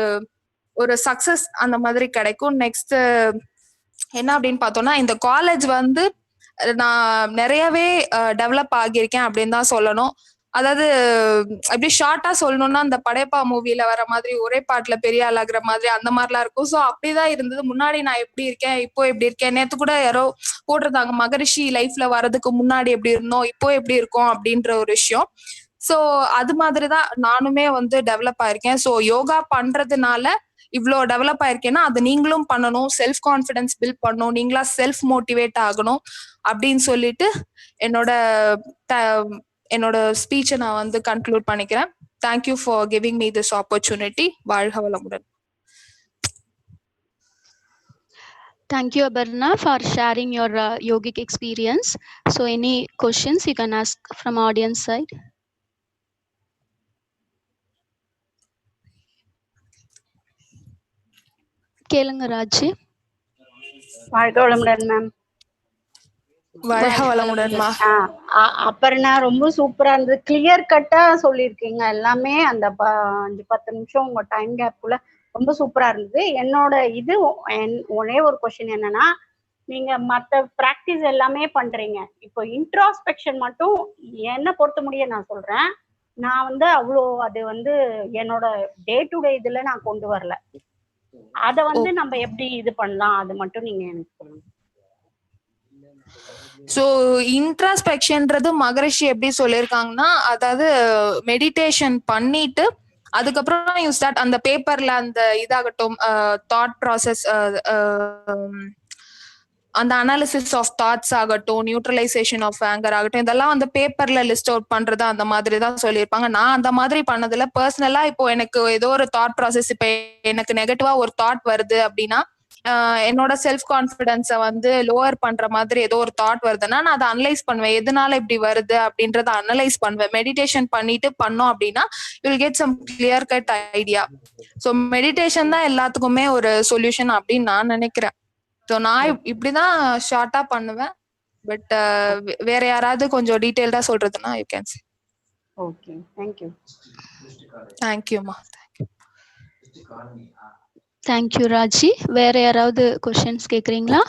ஒரு சக்சஸ் அந்த மாதிரி கிடைக்கும். நெக்ஸ்ட் என்ன அப்படின்னு பார்த்தோம்னா, இந்த காலேஜ் வந்து நான் நிறையவே டெவலப் ஆகியிருக்கேன் அப்படின்னு தான் சொல்லணும். அதாவது அப்படி ஷார்ட்டா சொல்லணும்னா, அந்த படைப்பா மூவில வர மாதிரி ஒரே பாட்டுல பெரிய ஆளாகிற மாதிரி அந்த மாதிரிலாம் இருக்கும். ஸோ அப்படிதான் இருந்தது. முன்னாடி நான் எப்படி இருக்கேன், இப்போ எப்படி இருக்கேன். நேத்து கூட யாரோ போட்டிருந்தாங்க, மகரிஷி லைஃப்ல வர்றதுக்கு முன்னாடி எப்படி இருந்தோம், இப்போ எப்படி இருக்கோம் அப்படின்ற ஒரு விஷயம். ஸோ அது மாதிரிதான் நானுமே வந்து டெவலப் ஆயிருக்கேன். ஸோ யோகா பண்றதுனால இவ்வளோ டெவலப் ஆயிருக்கேன்னா அது நீங்களும் பண்ணணும், செல்ஃப் கான்ஃபிடன்ஸ் பில்ட் பண்ணணும், நீங்களா செல்ஃப் மோட்டிவேட் ஆகணும் அப்படின்னு சொல்லிட்டு என்னோட ஸ்பீச்சை நான் வந்து கன்க்ளூட் பண்ணிக்கிறேன். Thank you for giving me this opportunity. வாழ்க வளமுடன்.
Thank you, Abarna, for sharing your yogic experience. So any questions you can ask from audience side? கேளுங்க ராஜி.
வாழ்க வளமுடன் மேம்.
வாழ்க வளமுடன்மா.
அப்புறம் ரொம்ப சூப்பரா இருந்தது, கிளியர் கட்டா சொல்லியிருக்கீங்க எல்லாமே. அந்த 5-10 நிமிஷம் உங்க டைம் கேப்குள்ள ரொம்ப சூப்பரா இருந்தது. என்னோட ஒரே ஒரு கொஸ்டின் என்னன்னா, நீங்க மத்த பிராக்டிஸ் எல்லாமே பண்றீங்க, இப்போ இன்ட்ராஸ்பெக்ஷன் மட்டும் என்ன பொறுத்த முடிய நான் சொல்றேன், நான் வந்து அவ்வளோ அது வந்து என்னோட டே டு டே இதுல நான் கொண்டு வரல. அத வந்து நம்ம எப்படி இது பண்ணலாம், அது மட்டும் நீங்க எனக்கு சொல்லுங்க.
ஸோ இன்ட்ராஸ்பெக்ஷன்ன்றது மகரிஷி எப்படி சொல்லியிருக்காங்கன்னா, அதாவது மெடிடேஷன் பண்ணிட்டு அதுக்கப்புறம் யூ ஸ்டார்ட் அந்த பேப்பர்ல அந்த இதாகட்டும் தாட் ப்ராசஸ், அந்த அனாலிசிஸ் ஆஃப் தாட்ஸ் ஆகட்டும், நியூட்ரலைசேஷன் ஆஃப் ஆங்கர் ஆகட்டும், இதெல்லாம் அந்த பேப்பர்ல லிஸ்ட் அவுட் பண்றது அந்த மாதிரி தான் சொல்லியிருப்பாங்க. நான் அந்த மாதிரி பண்ணதில்ல. பர்சனலா இப்போ எனக்கு ஏதோ ஒரு தாட் ப்ராசஸ், இப்போ எனக்கு நெகட்டிவா ஒரு தாட் வருது அப்படின்னா என்னோட செல்ஃப் கான்ஃபிடன்ஸை வந்து லோவர் பண்ற மாதிரி ஏதோ ஒரு தாட் வருதுன்னா நான் அதை அனலைஸ் பண்ணுவேன், எதனால இப்படி வருது அப்படின்றத அனலைஸ் பண்ணுவேன். மெடிடேஷன் பண்ணிட்டு பண்ணோம் அப்படின்னா you will get some clear cut idea. So meditation தான் எல்லாத்துக்குமே ஒரு சொல்யூஷன் அப்படின்னு நான் நினைக்கிறேன். ஸோ நான் இப்படிதான் ஷார்ட்டா பண்ணுவேன். பட் வேற யாராவது கொஞ்சம் டீடைல்டா சொல்றதுன்னா you can say.
Okay, thank you.
Thank யூமா.
தேங்க்யூ ராஜி. வேற யாராவது கொஸ்டின்ஸ் கேக்குறீங்களா?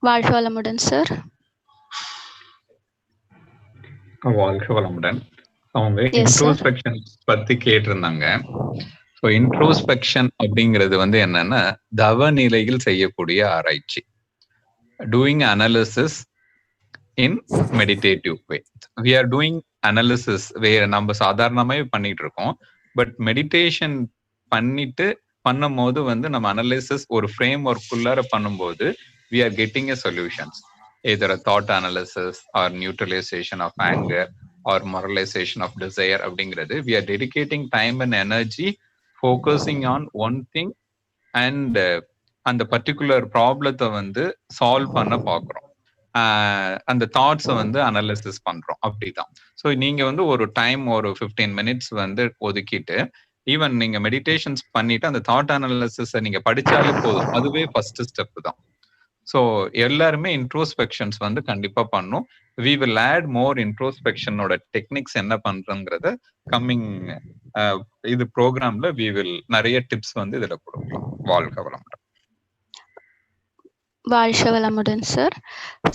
வாழ்க வளமுடன் சார்.
வாழ்க வளமுடன். அவங்க இன்ட்ரோஸ்பெக்ஷன் பத்தி கேட்டிருந்தாங்க. ஸோ இன்ட்ரோஸ்பெக்ஷன் அப்படிங்கிறது வந்து என்னன்னா தவ நிலையில் செய்யக்கூடிய ஆராய்ச்சி, doing analysis in meditative way. We are doing analysis வேற நம்ம சாதாரணமாவே பண்ணிட்டு இருக்கோம். பட் மெடிடேஷன் பண்ணும்போது வந்து நம்ம அனாலிசிஸ் ஒரு ஃப்ரேம் ஒர்க்குள்ளார பண்ணும்போது we are getting a solutions, either thought analysis or neutralization of anger or moralization of desire அப்படிங்கிறது we are dedicating time and energy focusing on one thing and அந்த particular ப்ராப்ளத்தை வந்து சால்வ் பண்ண பார்க்குறோம். அந்த தாட்ஸை வந்து அனாலிசிஸ் பண்றோம். அப்படிதான். ஸோ நீங்க வந்து ஒரு டைம் ஒரு 15 minutes வந்து ஒதுக்கிட்டு ஈவன் நீங்க மெடிடேஷன்ஸ் பண்ணிட்டு அந்த தாட் அனாலிசிஸை நீங்க படிச்சாலே போதும், அதுவே ஃபர்ஸ்ட் ஸ்டெப் தான். ஸோ எல்லாருமே இன்ட்ரோஸ்பெக்ஷன்ஸ் வந்து கண்டிப்பா பண்ணும். வி வில் ஆட் மோர் இன்ட்ரோஸ்பெக்ஷனோட டெக்னிக்ஸ் என்ன பண்றோங்கிறத கம்மிங் இது ப்ரோக்ராம்ல வி வில் நிறைய டிப்ஸ் வந்து இதுல கொடுக்கலாம். வாழ்க வளமுடன்.
வாழ்க வளமுடன் sir.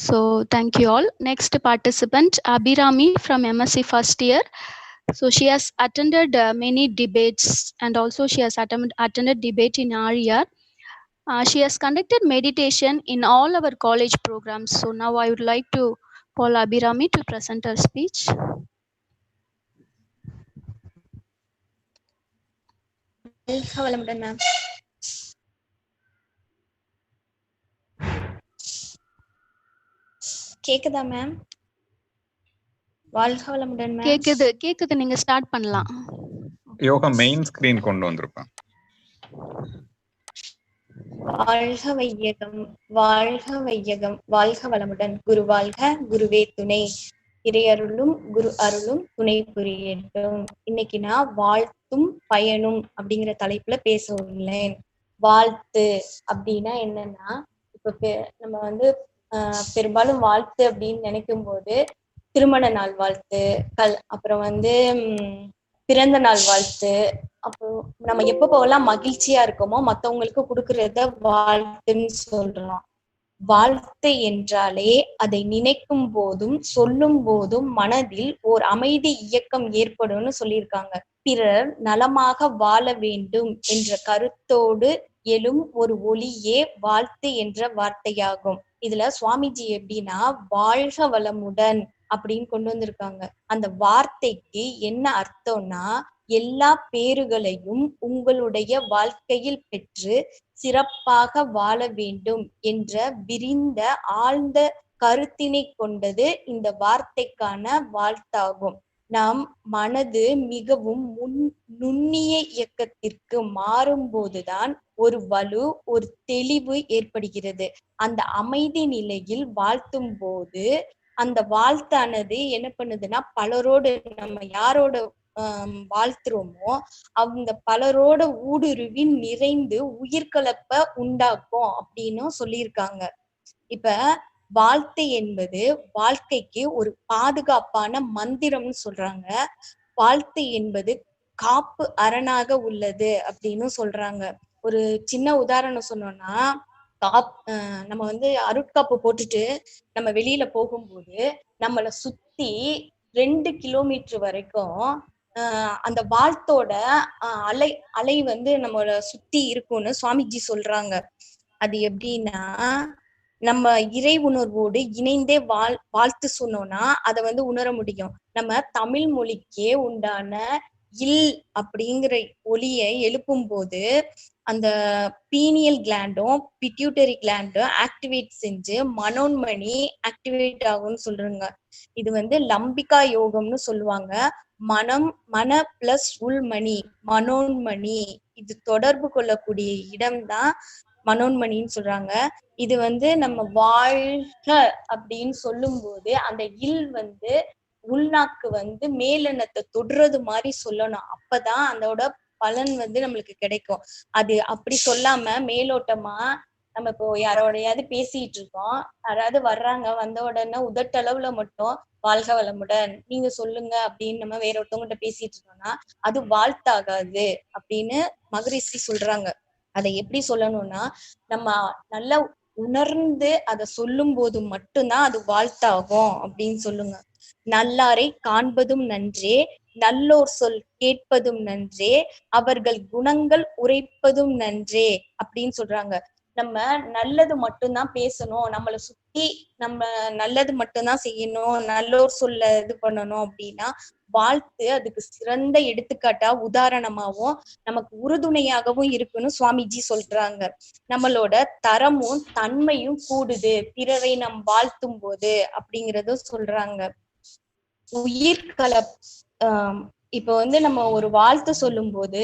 So thank you all. Next participant Abhirami from MSc first year. So she has attended many debates and also she has attended debate in our year. She has conducted meditation in all our college programs. So now I would like to call Abhirami to present her speech.
வாழ்க வளமுடன் ma'am. கேக்குதா ma'am? வாழ்க வளமுடன் ma'am.
கேக்குது நீங்க start பண்ணலாம்.
Yoga main screen கொண்டு வந்திருப்பேன்.
வாழ்க வையகம், வாழ்க வையகம், வாழ்க வளமுடன். குரு வாழ்க, குருவே துணை. இறையருளும் குரு அருளும் துணை புரியட்டும். இன்னைக்கு நான் வாழ்த்தும் பயனும் அப்படிங்கிற தலைப்புல பேச உள்ளேன். வாழ்த்து அப்படின்னா என்னன்னா, இப்ப நம்ம வந்து பெரும்பாலும் வாழ்த்து அப்படின்னு நினைக்கும் போது திருமண நாள் வாழ்த்து, அப்புறம் வந்து பிறந்த நாள் வாழ்த்து, அப்புறம் நம்ம எப்பப்போலாம் மகிழ்ச்சியா இருக்கோமோ மத்தவங்களுக்கு கொடுக்கறத வாழ்த்துன்னு சொல்றோம். வாழ்த்து என்றாலே அதை நினைக்கும் போதும் சொல்லும் போதும் மனதில் ஓர் அமைதி இயக்கம் ஏற்படும்னு சொல்லியிருக்காங்க. பிறர் நலமாக வாழ வேண்டும் என்ற கருத்தோடு எழும் ஒரு ஒளியே வாழ்த்து என்ற வார்த்தையாகும். இதுல சுவாமிஜி எப்படின்னா வாழ்க வளமுடன் அப்படின்னு கொண்டு வந்திருக்காங்க. அந்த வார்த்தைக்கு என்ன அர்த்தம்னா, எல்லா பேறுகளையும் உங்களுடைய வாழ்க்கையில் பெற்று சிறப்பாக வாழ வேண்டும் என்ற விரிந்த ஆழ்ந்த கருத்தினை கொண்டது இந்த வார்த்தைக்கான வாழ்த்தாகும். நம் மனது மிகவும் நுண்ணிய இயக்கத்திற்கு மாறும்போதுதான் ஒரு வலு, ஒரு தெளிவு ஏற்படுகிறது. அந்த அமைதி நிலையில் வாழ்த்தும் போது அந்த வாழ்த்தானது என்ன பண்ணுதுன்னா, பலரோடு நம்ம யாரோட வாழ்த்துறோமோ அந்த பலரோட ஊடுருவி நிறைந்து உயிர்கலப்ப உண்டாக்கும் அப்படின்னு சொல்லியிருக்காங்க. இப்ப வாழ்த்து என்பது வாழ்க்கைக்கு ஒரு பாதுகாப்பான மந்திரம்னு சொல்றாங்க. வாழ்த்து என்பது காப்பு அரணாக உள்ளது அப்படின்னு சொல்றாங்க. ஒரு சின்ன உதாரணம் சொன்னோம்னா, நம்ம வந்து அருட்காப்பு போட்டுட்டு நம்ம வெளியில போகும்போது நம்மளை சுத்தி 2 கிலோமீட்டர் வரைக்கும் அந்த வாழ்த்தோட அலை வந்து நம்மள சுத்தி இருக்கும்னு சுவாமிஜி சொல்றாங்க. அது எப்படின்னா, நம்ம இறை உணர்வோடு இணைந்தே வாழ்த்து சொன்னோம்னா அதை வந்து உணர முடியும். நம்ம தமிழ் மொழிக்கே உண்டான இல் அப்படிங்கிற ஒலியை எழுப்பும் போது அந்த பீனியல் கிளாண்டும் பிட்யூட்டரி கிளாண்டும் ஆக்டிவேட் செஞ்சு மனோன்மணி ஆக்டிவேட் ஆகும்னு சொல்றாங்க. இது வந்து லம்பிகா யோகம்னு சொல்லுவாங்க. மன பிளஸ் உள்மணி, மனோன்மணி, இது தொடர்பு கொள்ளக்கூடிய இடம்தான் மனோன்மணின்னு சொல்றாங்க. இது வந்து நம்ம வாழ்க அப்படின்னு சொல்லும் போது அந்த இல் வந்து உள்நாக்கு வந்து மேலெண்ணத்தை தொடுறது மாதிரி சொல்லணும். அப்பதான் அதோட பலன் வந்து நம்மளுக்கு கிடைக்கும். அது அப்படி சொல்லாம மேலோட்டமா நம்ம இப்போ யாரோடையாவது பேசிட்டு இருக்கோம், யாராவது வர்றாங்க, வந்த உடனே உதட்டளவுல மட்டும் வாழ்க வளமுடன் நீங்க சொல்லுங்க அப்படின்னு நம்ம வேற ஒருத்தவங்ககிட்ட பேசிட்டு இருக்கோம்னா அது வாழ்த்தாகாது அப்படின்னு மகரிஷி சொல்றாங்க. அதை எப்படி சொல்லணும்னா, நம்ம நல்லா உணர்ந்து அதை சொல்லும் போது மட்டும்தான் அது வாழ்த்தாகும் அப்படின்னு சொல்லுங்க. நல்லாரை காண்பதும் நன்றே, நல்லோர் சொல் கேட்பதும் நன்றே, அவர்கள் குணங்கள் உரைப்பதும் நன்றே அப்படின்னு சொல்றாங்க. நம்ம நல்லது மட்டும்தான் பேசணும், நம்மளை சுத்தி நம்ம நல்லது மட்டும்தான் செய்யணும், நல்லோர் சொல்ல இது பண்ணணும் அப்படின்னா வாழ்த்து அதுக்கு சிறந்த எடுத்துக்காட்டா உதாரணமாவும் நமக்கு உறுதுணையாகவும் இருக்குன்னு சுவாமிஜி சொல்றாங்க. நம்மளோட தரமும் தன்மையும் கூடுது பிறரை நம் வாழ்த்தும் போது அப்படிங்கறதும் சொல்றாங்க. உயிர்கலப் இப்ப வந்து நம்ம ஒரு வாழ்த்து சொல்லும் போது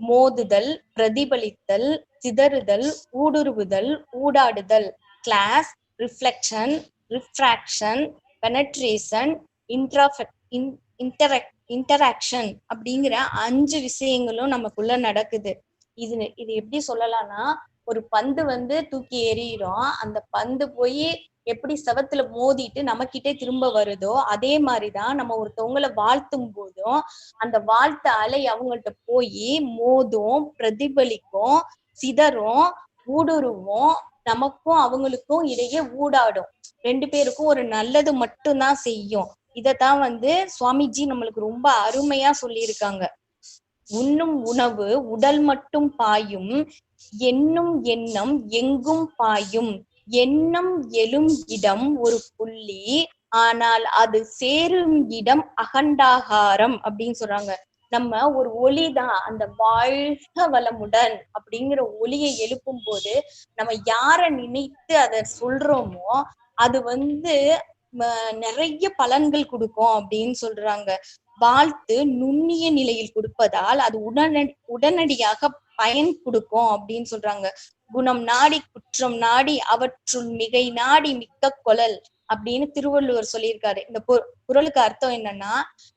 மோதுதல், பிரதிபலித்தல், சிதறுதல், ஊடுருவுதல், ஊடாடுதல், clash, reflection, refraction, penetration, interaction அப்படிங்கிற 5 விஷயங்களும் நமக்குள்ள நடக்குது. இது எப்படி சொல்லலாம்னா, ஒரு பந்து வந்து தூக்கி எறிகிறோம், அந்த பந்து போய் எப்படி செவத்துல மோதிட்டு நம்மகிட்டே திரும்ப வருதோ அதே மாதிரிதான் நம்ம ஒருத்தவங்களை வாழ்த்தும் போதும் அந்த வாழ்த்து அலை அவங்கள்ட்ட போய் மோதும், பிரதிபலிக்கும், சிதறும், ஊடுருவும், நமக்கும் அவங்களுக்கும் இடையே ஊடாடும். 2 பேருக்கும் ஒரு நல்லது மட்டும்தான் செய்யும். இதத்தான் வந்து சுவாமிஜி நம்மளுக்கு ரொம்ப அருமையா சொல்லியிருக்காங்க. உண்ணும் உணவு உடல் மட்டும் பாயும், எண்ணும் எண்ணம் எங்கும் பாயும், எண்ணம் எழும் இடம் ஒரு புள்ளி, ஆனால் அது சேரும் இடம் அகண்டாகாரம் அப்படின்னு சொல்றாங்க. நம்ம ஒரு ஒளிதான், அந்த வாழ்க வளமுடன் அப்படிங்கிற ஒளியை எழுப்பும் போது நம்ம யார நினைத்து அதை சொல்றோமோ அது வந்து நிறைய பலன்கள் கொடுக்கும் அப்படின்னு சொல்றாங்க. வாழ்த்து நுண்ணிய நிலையில் கொடுப்பதால் அது உடனடியாக பயன் கொடுக்கும் அப்படின்னு சொல்றாங்க. குணம் நாடி குற்றம் நாடி அவற்றுள் மிகை நாடி மிக்க கொளல் அப்படின்னு திருவள்ளுவர் சொல்லியிருக்காரு. இந்த குறளுக்கு அர்த்தம் என்னன்னா,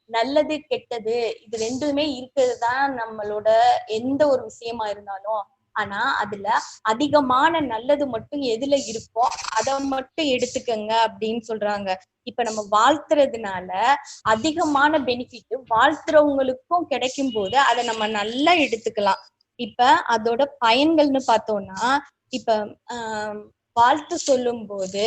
நல்லது கெட்டது இது ரெண்டுமே இருக்கிறதுதான் நம்மளோட எந்த ஒரு விஷயமா இருந்தாலும். ஆனா அதுல அதிகமான நல்லது மட்டும் எதுல இருக்கோ அதை மட்டும் எடுத்துக்கங்க அப்படின்னு சொல்றாங்க. இப்ப நம்ம வாழ்த்துறதுனால அதிகமான பெனிஃபிட் வாழ்த்துறவங்களுக்கும் கிடைக்கும் போது அதை நம்ம நல்லா எடுத்துக்கலாம். இப்ப அதோட பயன்கள்னு பார்த்தோம்னா, இப்ப வாழ்த்து சொல்லும் போது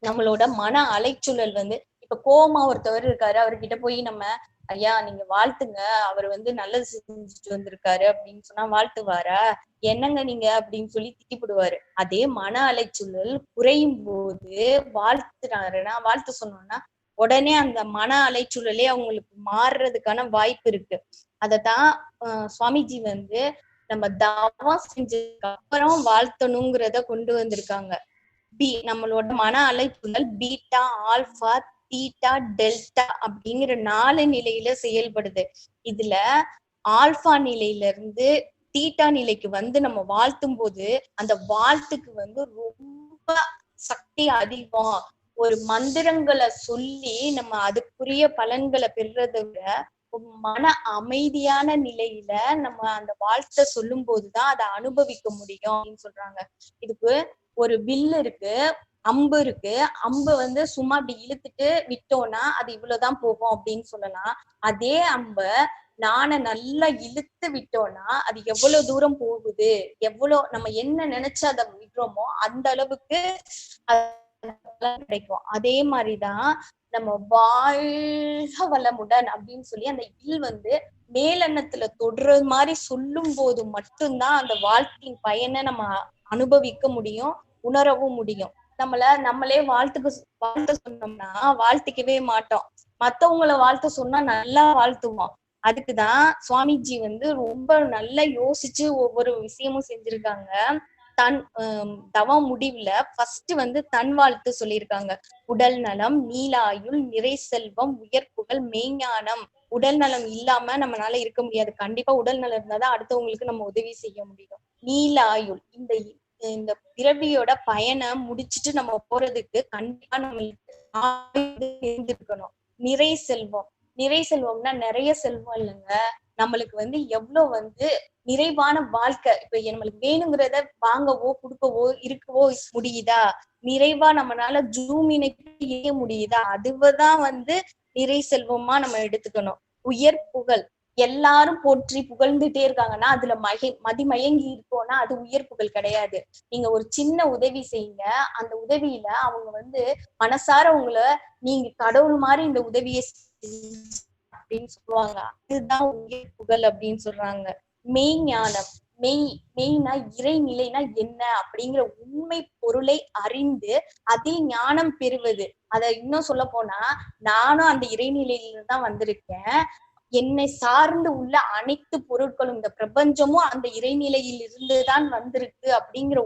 நம்மளோட மன அலைச்சூழல் வந்து, இப்ப கோவமா ஒருத்தவர் இருக்காரு, அவர்கிட்ட போய் நம்ம ஐயா நீங்க வாழ்த்துங்க, அவர் வந்து நல்லது செஞ்சுட்டு வந்திருக்காரு அப்படின்னு சொன்னா வாழ்த்துவாரா? என்னங்க நீங்க அப்படின்னு சொல்லி திட்டிப்படுவாரு. அதே மன அலைச்சூழல் குறையும் போது வாழ்த்துறாருன்னா, வாழ்த்து சொன்னோம்னா உடனே அந்த மன அலைச்சூழலே அவங்களுக்கு மாறுறதுக்கான வாய்ப்பு இருக்கு. அதத்தான் சுவாமிஜி வந்து நம்ம தவம் செஞ்சதுக்கு அப்புறம் வாழ்த்தணுங்கிறத கொண்டு வந்திருக்காங்க. நம்மளோட மன அலைச்சூழல் பீட்டா, ஆல்பா, தீட்டா, டெல்டா அப்படிங்கிற 4 நிலையில செயல்படுது. இதுல ஆல்பா நிலையில இருந்து தீட்டா நிலைக்கு வந்து நம்ம வாழ்த்தும் போது அந்த வாழ்த்துக்கு வந்து ரொம்ப சக்தி அதிகம். ஒரு மந்திரங்களை சொல்லி நம்ம அதுக்குரிய பலன்களை பெறுறதை விட மன அமைதியான நிலையில நம்ம அந்த வாழ்த்தை சொல்லும் போதுதான் அதை அனுபவிக்க முடியும் அப்படின்னு சொல்றாங்க. இதுக்கு ஒரு வில் இருக்கு, அம்பு இருக்கு. அம்பு வந்து சும்மா அப்படி இழுத்துட்டு விட்டோம்னா அது இவ்வளவுதான் போகும் அப்படின்னு சொல்லலாம். அதே அம்ப நானை நல்லா இழுத்து விட்டோம்னா அது எவ்வளவு தூரம் போகுது, எவ்வளவு நம்ம என்ன நினைச்சு அதை விடுறோமோ அந்த அளவுக்கு கிடைக்கும். அதே மாதிரிதான் நம்ம வாழ்க வளமுடன் அப்படின்னு சொல்லி அந்த இல் வந்து மேலெண்ணத்துல தொடுறது மாதிரி சொல்லும் போது மட்டும்தான் அந்த வாழ்க்கையின் பயனை நம்ம அனுபவிக்க முடியும், உணரவும் முடியும். நம்மளே வாழ்த்த சொன்னோம்னா வாழ்த்திக்கவே மாட்டோம். மத்தவங்களை வாழ்த்த சொன்னா நல்லா வாழ்த்துவோம். அதுக்குதான் சுவாமிஜி வந்து ரொம்ப நல்லா யோசிச்சு ஒவ்வொரு விஷயமும் செஞ்சிருக்காங்க. தவம் முடிவுல ஃபர்ஸ்ட் வந்து தன் வாழ்த்து சொல்லியிருக்காங்க. உடல் நலம், நீலாயுள், நிறை செல்வம், உயர்ப்புகள், மெய்ஞானம். உடல் நலம் இல்லாம நம்மளால இருக்க முடியாது. கண்டிப்பா உடல் நலம் இருந்தாதான் அடுத்தவங்களுக்கு நம்ம உதவி செய்ய முடியும். நீலாயுள், இந்த பிறவியோட பயனை முடிச்சுட்டு நம்ம போறதுக்கு கண்டிப்பா நம்மளுக்கு இருந்திருக்கணும். நிறை செல்வம், நிறை செல்வம்னா நிறைய செல்வம் இல்லைங்க, நம்மளுக்கு வந்து எவ்வளவு வந்து நிறைவான வாழ்க்கை. இப்ப நம்மளுக்கு வேணுங்கிறத வாங்கவோ கொடுக்கவோ இருக்கவோ முடியுதா? நிறைவா நம்மளால ஜூமினை செய்ய முடியுதா? அதுவதான் வந்து நிறை செல்வமா நம்ம எடுத்துக்கணும். உயர் புகழ், எல்லாரும் போற்றி புகழ்ந்துட்டே இருக்காங்கன்னா அதுல மதிமயங்கி இருக்கோம்னா அது உயர் புகழ் கிடையாது. நீங்க ஒரு சின்ன உதவி செய்யுங்க, அந்த உதவியில அவங்க வந்து மனசார உங்களை நீங்க கடவுள் மாதிரி இந்த உதவியை அப்படின்னு சொல்லுவாங்க. அதுதான் உயர் புகழ் அப்படின்னு சொல்றாங்க. மெய்ஞானம், மெய்னா இறைநிலைனா என்ன அப்படிங்கிற உண்மை பொருளை அறிந்து அதே ஞானம் பெறுவது. அத இன்னும் சொல்ல போனா நானும் அந்த இறைநிலையில தான் வந்திருக்கேன். என்னை சார்ந்து உள்ள அனைத்து பொருட்களும் இந்த பிரபஞ்சமும் அந்த இறைநிலையில் இருந்துதான் வந்திருக்கு அப்படிங்கிற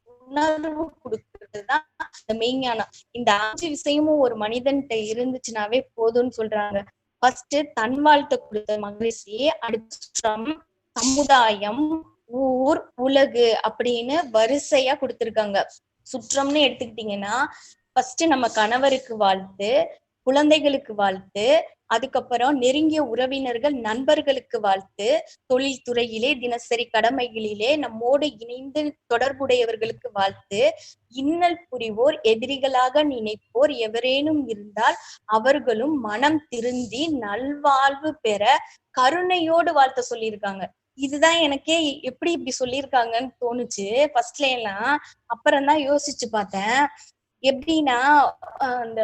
உணர்வு கொடுக்கறதுதான் இந்த மெய்ஞானம். இந்த 5 விஷயமும் ஒரு மனிதன்கிட்ட இருந்துச்சுனாவே போதும்னு சொல்றாங்க. ஃபர்ஸ்ட் தன் வாழ்த்தை கொடுத்த மகிழ்ச்சி, அடுத்த சமுதாயம், ஊர், உலகு அப்படின்னு வரிசையா கொடுத்திருக்காங்க. சுற்றம்னு எடுத்துக்கிட்டீங்கன்னா ஃபர்ஸ்ட் நம்ம கணவருக்கு வாழ்த்து, குழந்தைகளுக்கு வாழ்த்து, அதுக்கப்புறம் நெருங்கிய உறவினர்கள், நண்பர்களுக்கு வாழ்த்து, தொழில் துறையிலே தினசரி கடமைகளிலே நம்மோடு இணைந்து தொடர்புடையவர்களுக்கு வாழ்த்து, இன்னல் புரிவோர், எதிரிகளாக நினைப்போர் எவரேனும் இருந்தால் அவர்களும் மனம் திருந்தி நல்வாழ்வு பெற கருணையோடு வாழ்த்த சொல்லியிருக்காங்க. இதுதான் எனக்கே எப்படி இப்படி சொல்லியிருக்காங்கன்னு தோணுச்சு ஃபர்ஸ்ட்ல எல்லாம். அப்புறம்தான் யோசிச்சு பார்த்தேன். எப்படின்னா அந்த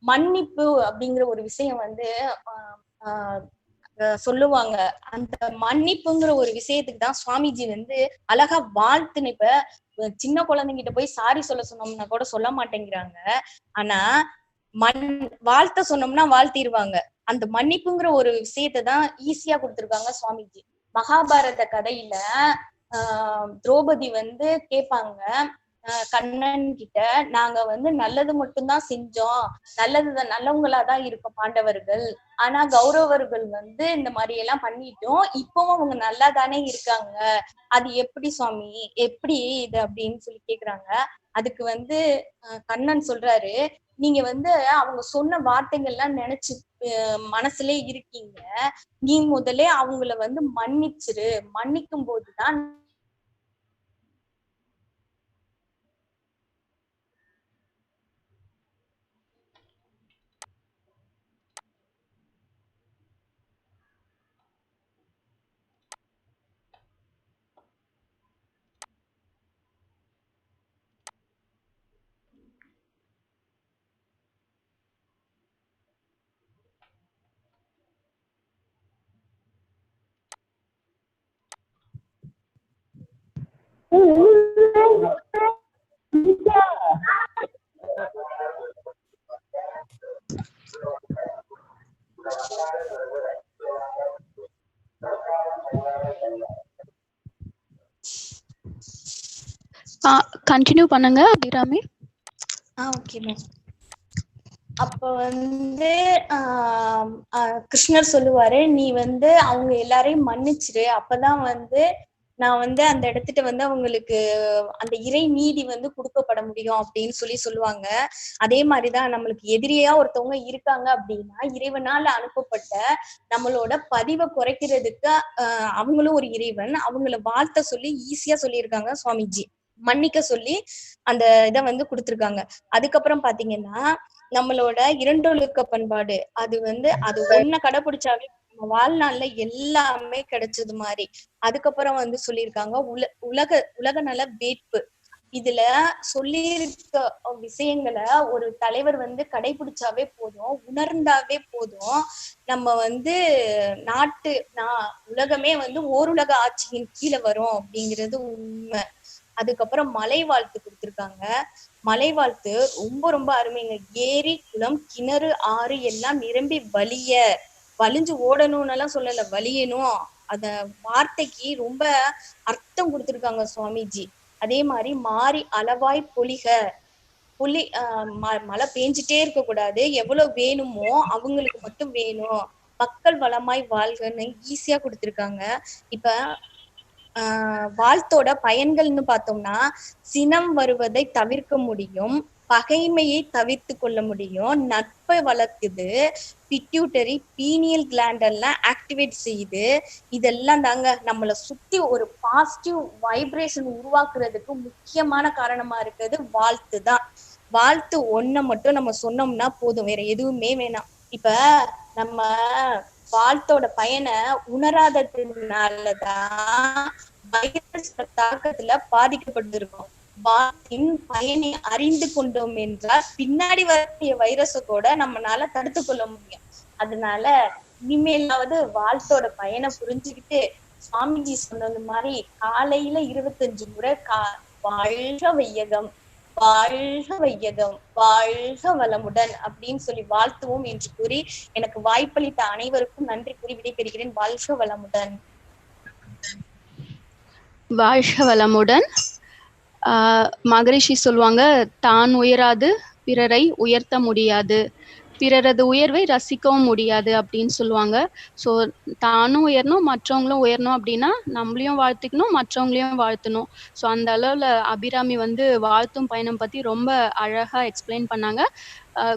மன்னிப்பு அப்படிங்கிற ஒரு விஷயம் வந்து சொல்லுவாங்க. அந்த மன்னிப்புங்கிற ஒரு விஷயத்துக்கு தான் சுவாமிஜி வந்து அழகா வாழ்த்துன்னு. இப்ப சின்ன குழந்தைங்கிட்ட போய் சாரி சொல்ல சொன்னோம்னா கூட சொல்ல மாட்டேங்கிறாங்க. ஆனா வாழ்த்த சொன்னோம்னா வாழ்த்திடுவாங்க. அந்த மன்னிப்புங்கிற ஒரு விஷயத்தை தான் ஈஸியா கொடுத்திருக்காங்க சுவாமிஜி. மகாபாரத கதையில திரௌபதி வந்து கேட்பாங்க கண்ணன் கிட்ட, நாங்க வந்து நல்லது மட்டும்தான் செஞ்சோம், நல்லவங்களாதான் இருக்கோம் பாண்டவர்கள், ஆனா கௌரவர்கள் வந்து இந்த மாதிரி எல்லாம் பண்ணிட்டோம், இப்பவும் அவங்க நல்லா தானே இருக்காங்க, அது எப்படி சுவாமி, எப்படி இது அப்படின்னு சொல்லி கேக்குறாங்க. அதுக்கு வந்து கண்ணன் சொல்றாரு, நீங்க வந்து அவங்க சொன்ன வார்த்தைகள்லாம் நினைச்சு மனசுலே இருக்கீங்க, நீ முதலே அவங்கள வந்து மன்னிச்சிரு, மன்னிக்கும் போதுதான்
கண்டினியூ பண்ணுங்க அபிராமி.
Okay ma'am. அப்ப வந்து கிருஷ்ணர் சொல்லுவாரு, நீ வந்து அவங்க எல்லாரையும் மன்னிச்சிரு, அப்பதான் வந்து நான் வந்து அந்த இடத்துட்ட வந்து அவங்களுக்கு அந்த இறை நீதி வந்து கொடுக்கப்பட முடியும் அப்படின்னு சொல்லுவாங்க. அதே மாதிரிதான் நம்மளுக்கு எதிரியா ஒருத்தவங்க இருக்காங்க அப்படின்னா இறைவனால அனுப்பப்பட்ட நம்மளோட பதிவை குறைக்கிறதுக்கு அவங்களும் ஒரு இறைவன், அவங்கள வாழ்த்த சொல்லி ஈஸியா சொல்லியிருக்காங்க சுவாமிஜி, மன்னிக்க சொல்லி அந்த இதை வந்து கொடுத்திருக்காங்க. அதுக்கப்புறம் பாத்தீங்கன்னா நம்மளோட இரண்டொழுக்க பண்பாடு, அது வந்து அது ஒன்ன கடைபிடிச்சாவே நம்ம வாழ்நாள்ல எல்லாமே கிடைச்சது மாதிரி. அதுக்கப்புறம் வந்து சொல்லியிருக்காங்க உலக நல வேட்பு. இதுல சொல்லியிருக்க விஷயங்களை ஒரு தலைவர் வந்து கடைபிடிச்சாவே போதும், உணர்ந்தாவே போதும், நம்ம வந்து உலகமே வந்து ஓருலக ஆட்சியின் கீழே வரும் அப்படிங்கிறது உண்மை. அதுக்கப்புறம் மலை வாழ்த்து கொடுத்திருக்காங்க. மலை வாழ்த்து ரொம்ப ரொம்ப அருமைங்க. ஏரி குளம் கிணறு ஆறு எல்லாம் நிரம்பி வலிஞ்சு ஓடணும்னு எல்லாம் சொல்லல, வலியணும், அத வார்த்தைக்கு ரொம்ப அர்த்தம் கொடுத்திருக்காங்க சுவாமிஜி. அதே மாதிரி மாறி அளவாய் மழை பெஞ்சிட்டே இருக்க கூடாது, எவ்வளவு வேணுமோ அவங்களுக்கு மட்டும் வேணும், மக்கள் வளமாய் வாழ்கன்னு ஈஸியா கொடுத்திருக்காங்க. இப்ப வாழ்த்தோட பயன்கள்னு பார்த்தோம்னா சினம் வருவதை தவிர்க்க முடியும், பகைமையை தவிர்த்து கொள்ள முடியும், நட்பை வளர்க்குது, பிட்யூட்டரி பீனியல் கிளாண்ட் எல்லாம் ஆக்டிவேட் செய்யுது. இதெல்லாம் தாங்க நம்மளை சுத்தி ஒரு பாசிட்டிவ் வைப்ரேஷன் உருவாக்குறதுக்கு முக்கியமான காரணமா இருக்கிறது வாழ்த்து தான். வாழ்த்து ஒன்ன மட்டும் நம்ம சொன்னோம்னா போதும், வேற எதுவுமே வேணாம். இப்ப நம்ம வாழ்த்தோட பயனை உணராததுனாலதான் வைரஸ் தாக்கத்துல பாதிக்கப்பட்டிருக்கோம். வாழ்த்தின் பயனை அறிந்து கொண்டோம் என்றால் பின்னாடி வரக்கூடிய வைரஸ கூட நம்மளால தடுத்து கொள்ள முடியும். அதனால இனிமேலாவது வாழ்த்தோட பயனை புரிஞ்சுக்கிட்டு சுவாமிஜி சொன்னது மாதிரி காலையில 25 முறை வாழ்க வையகம், வாழ்க வையகம், வாழ்க வளமுடன் அப்படின்னு சொல்லி வாழ்த்துவோம் என்று கூறி எனக்கு வாய்ப்பளித்த அனைவருக்கும் நன்றி கூறி விடைபெறுகிறேன். வாழ்க வளமுடன்.
வாழ்க வளமுடன். மகரிஷி சொல்லுவாங்க, தான் உயராது பிறரை உயர்த்த முடியாது, பிறரது உயர்வை ரசிக்கவும் முடியாது அப்படின்னு சொல்லுவாங்க. ஸோ தானும் உயரணும், மற்றவங்களும் உயரணும் அப்படின்னா நம்மளையும் வாழ்த்திக்கணும், மற்றவங்களையும் வாழ்த்தணும். ஸோ அந்த அளவில் அபிராமி வந்து வாழ்த்தும் பயணம் பற்றி ரொம்ப அழகாக எக்ஸ்பிளைன் பண்ணாங்க.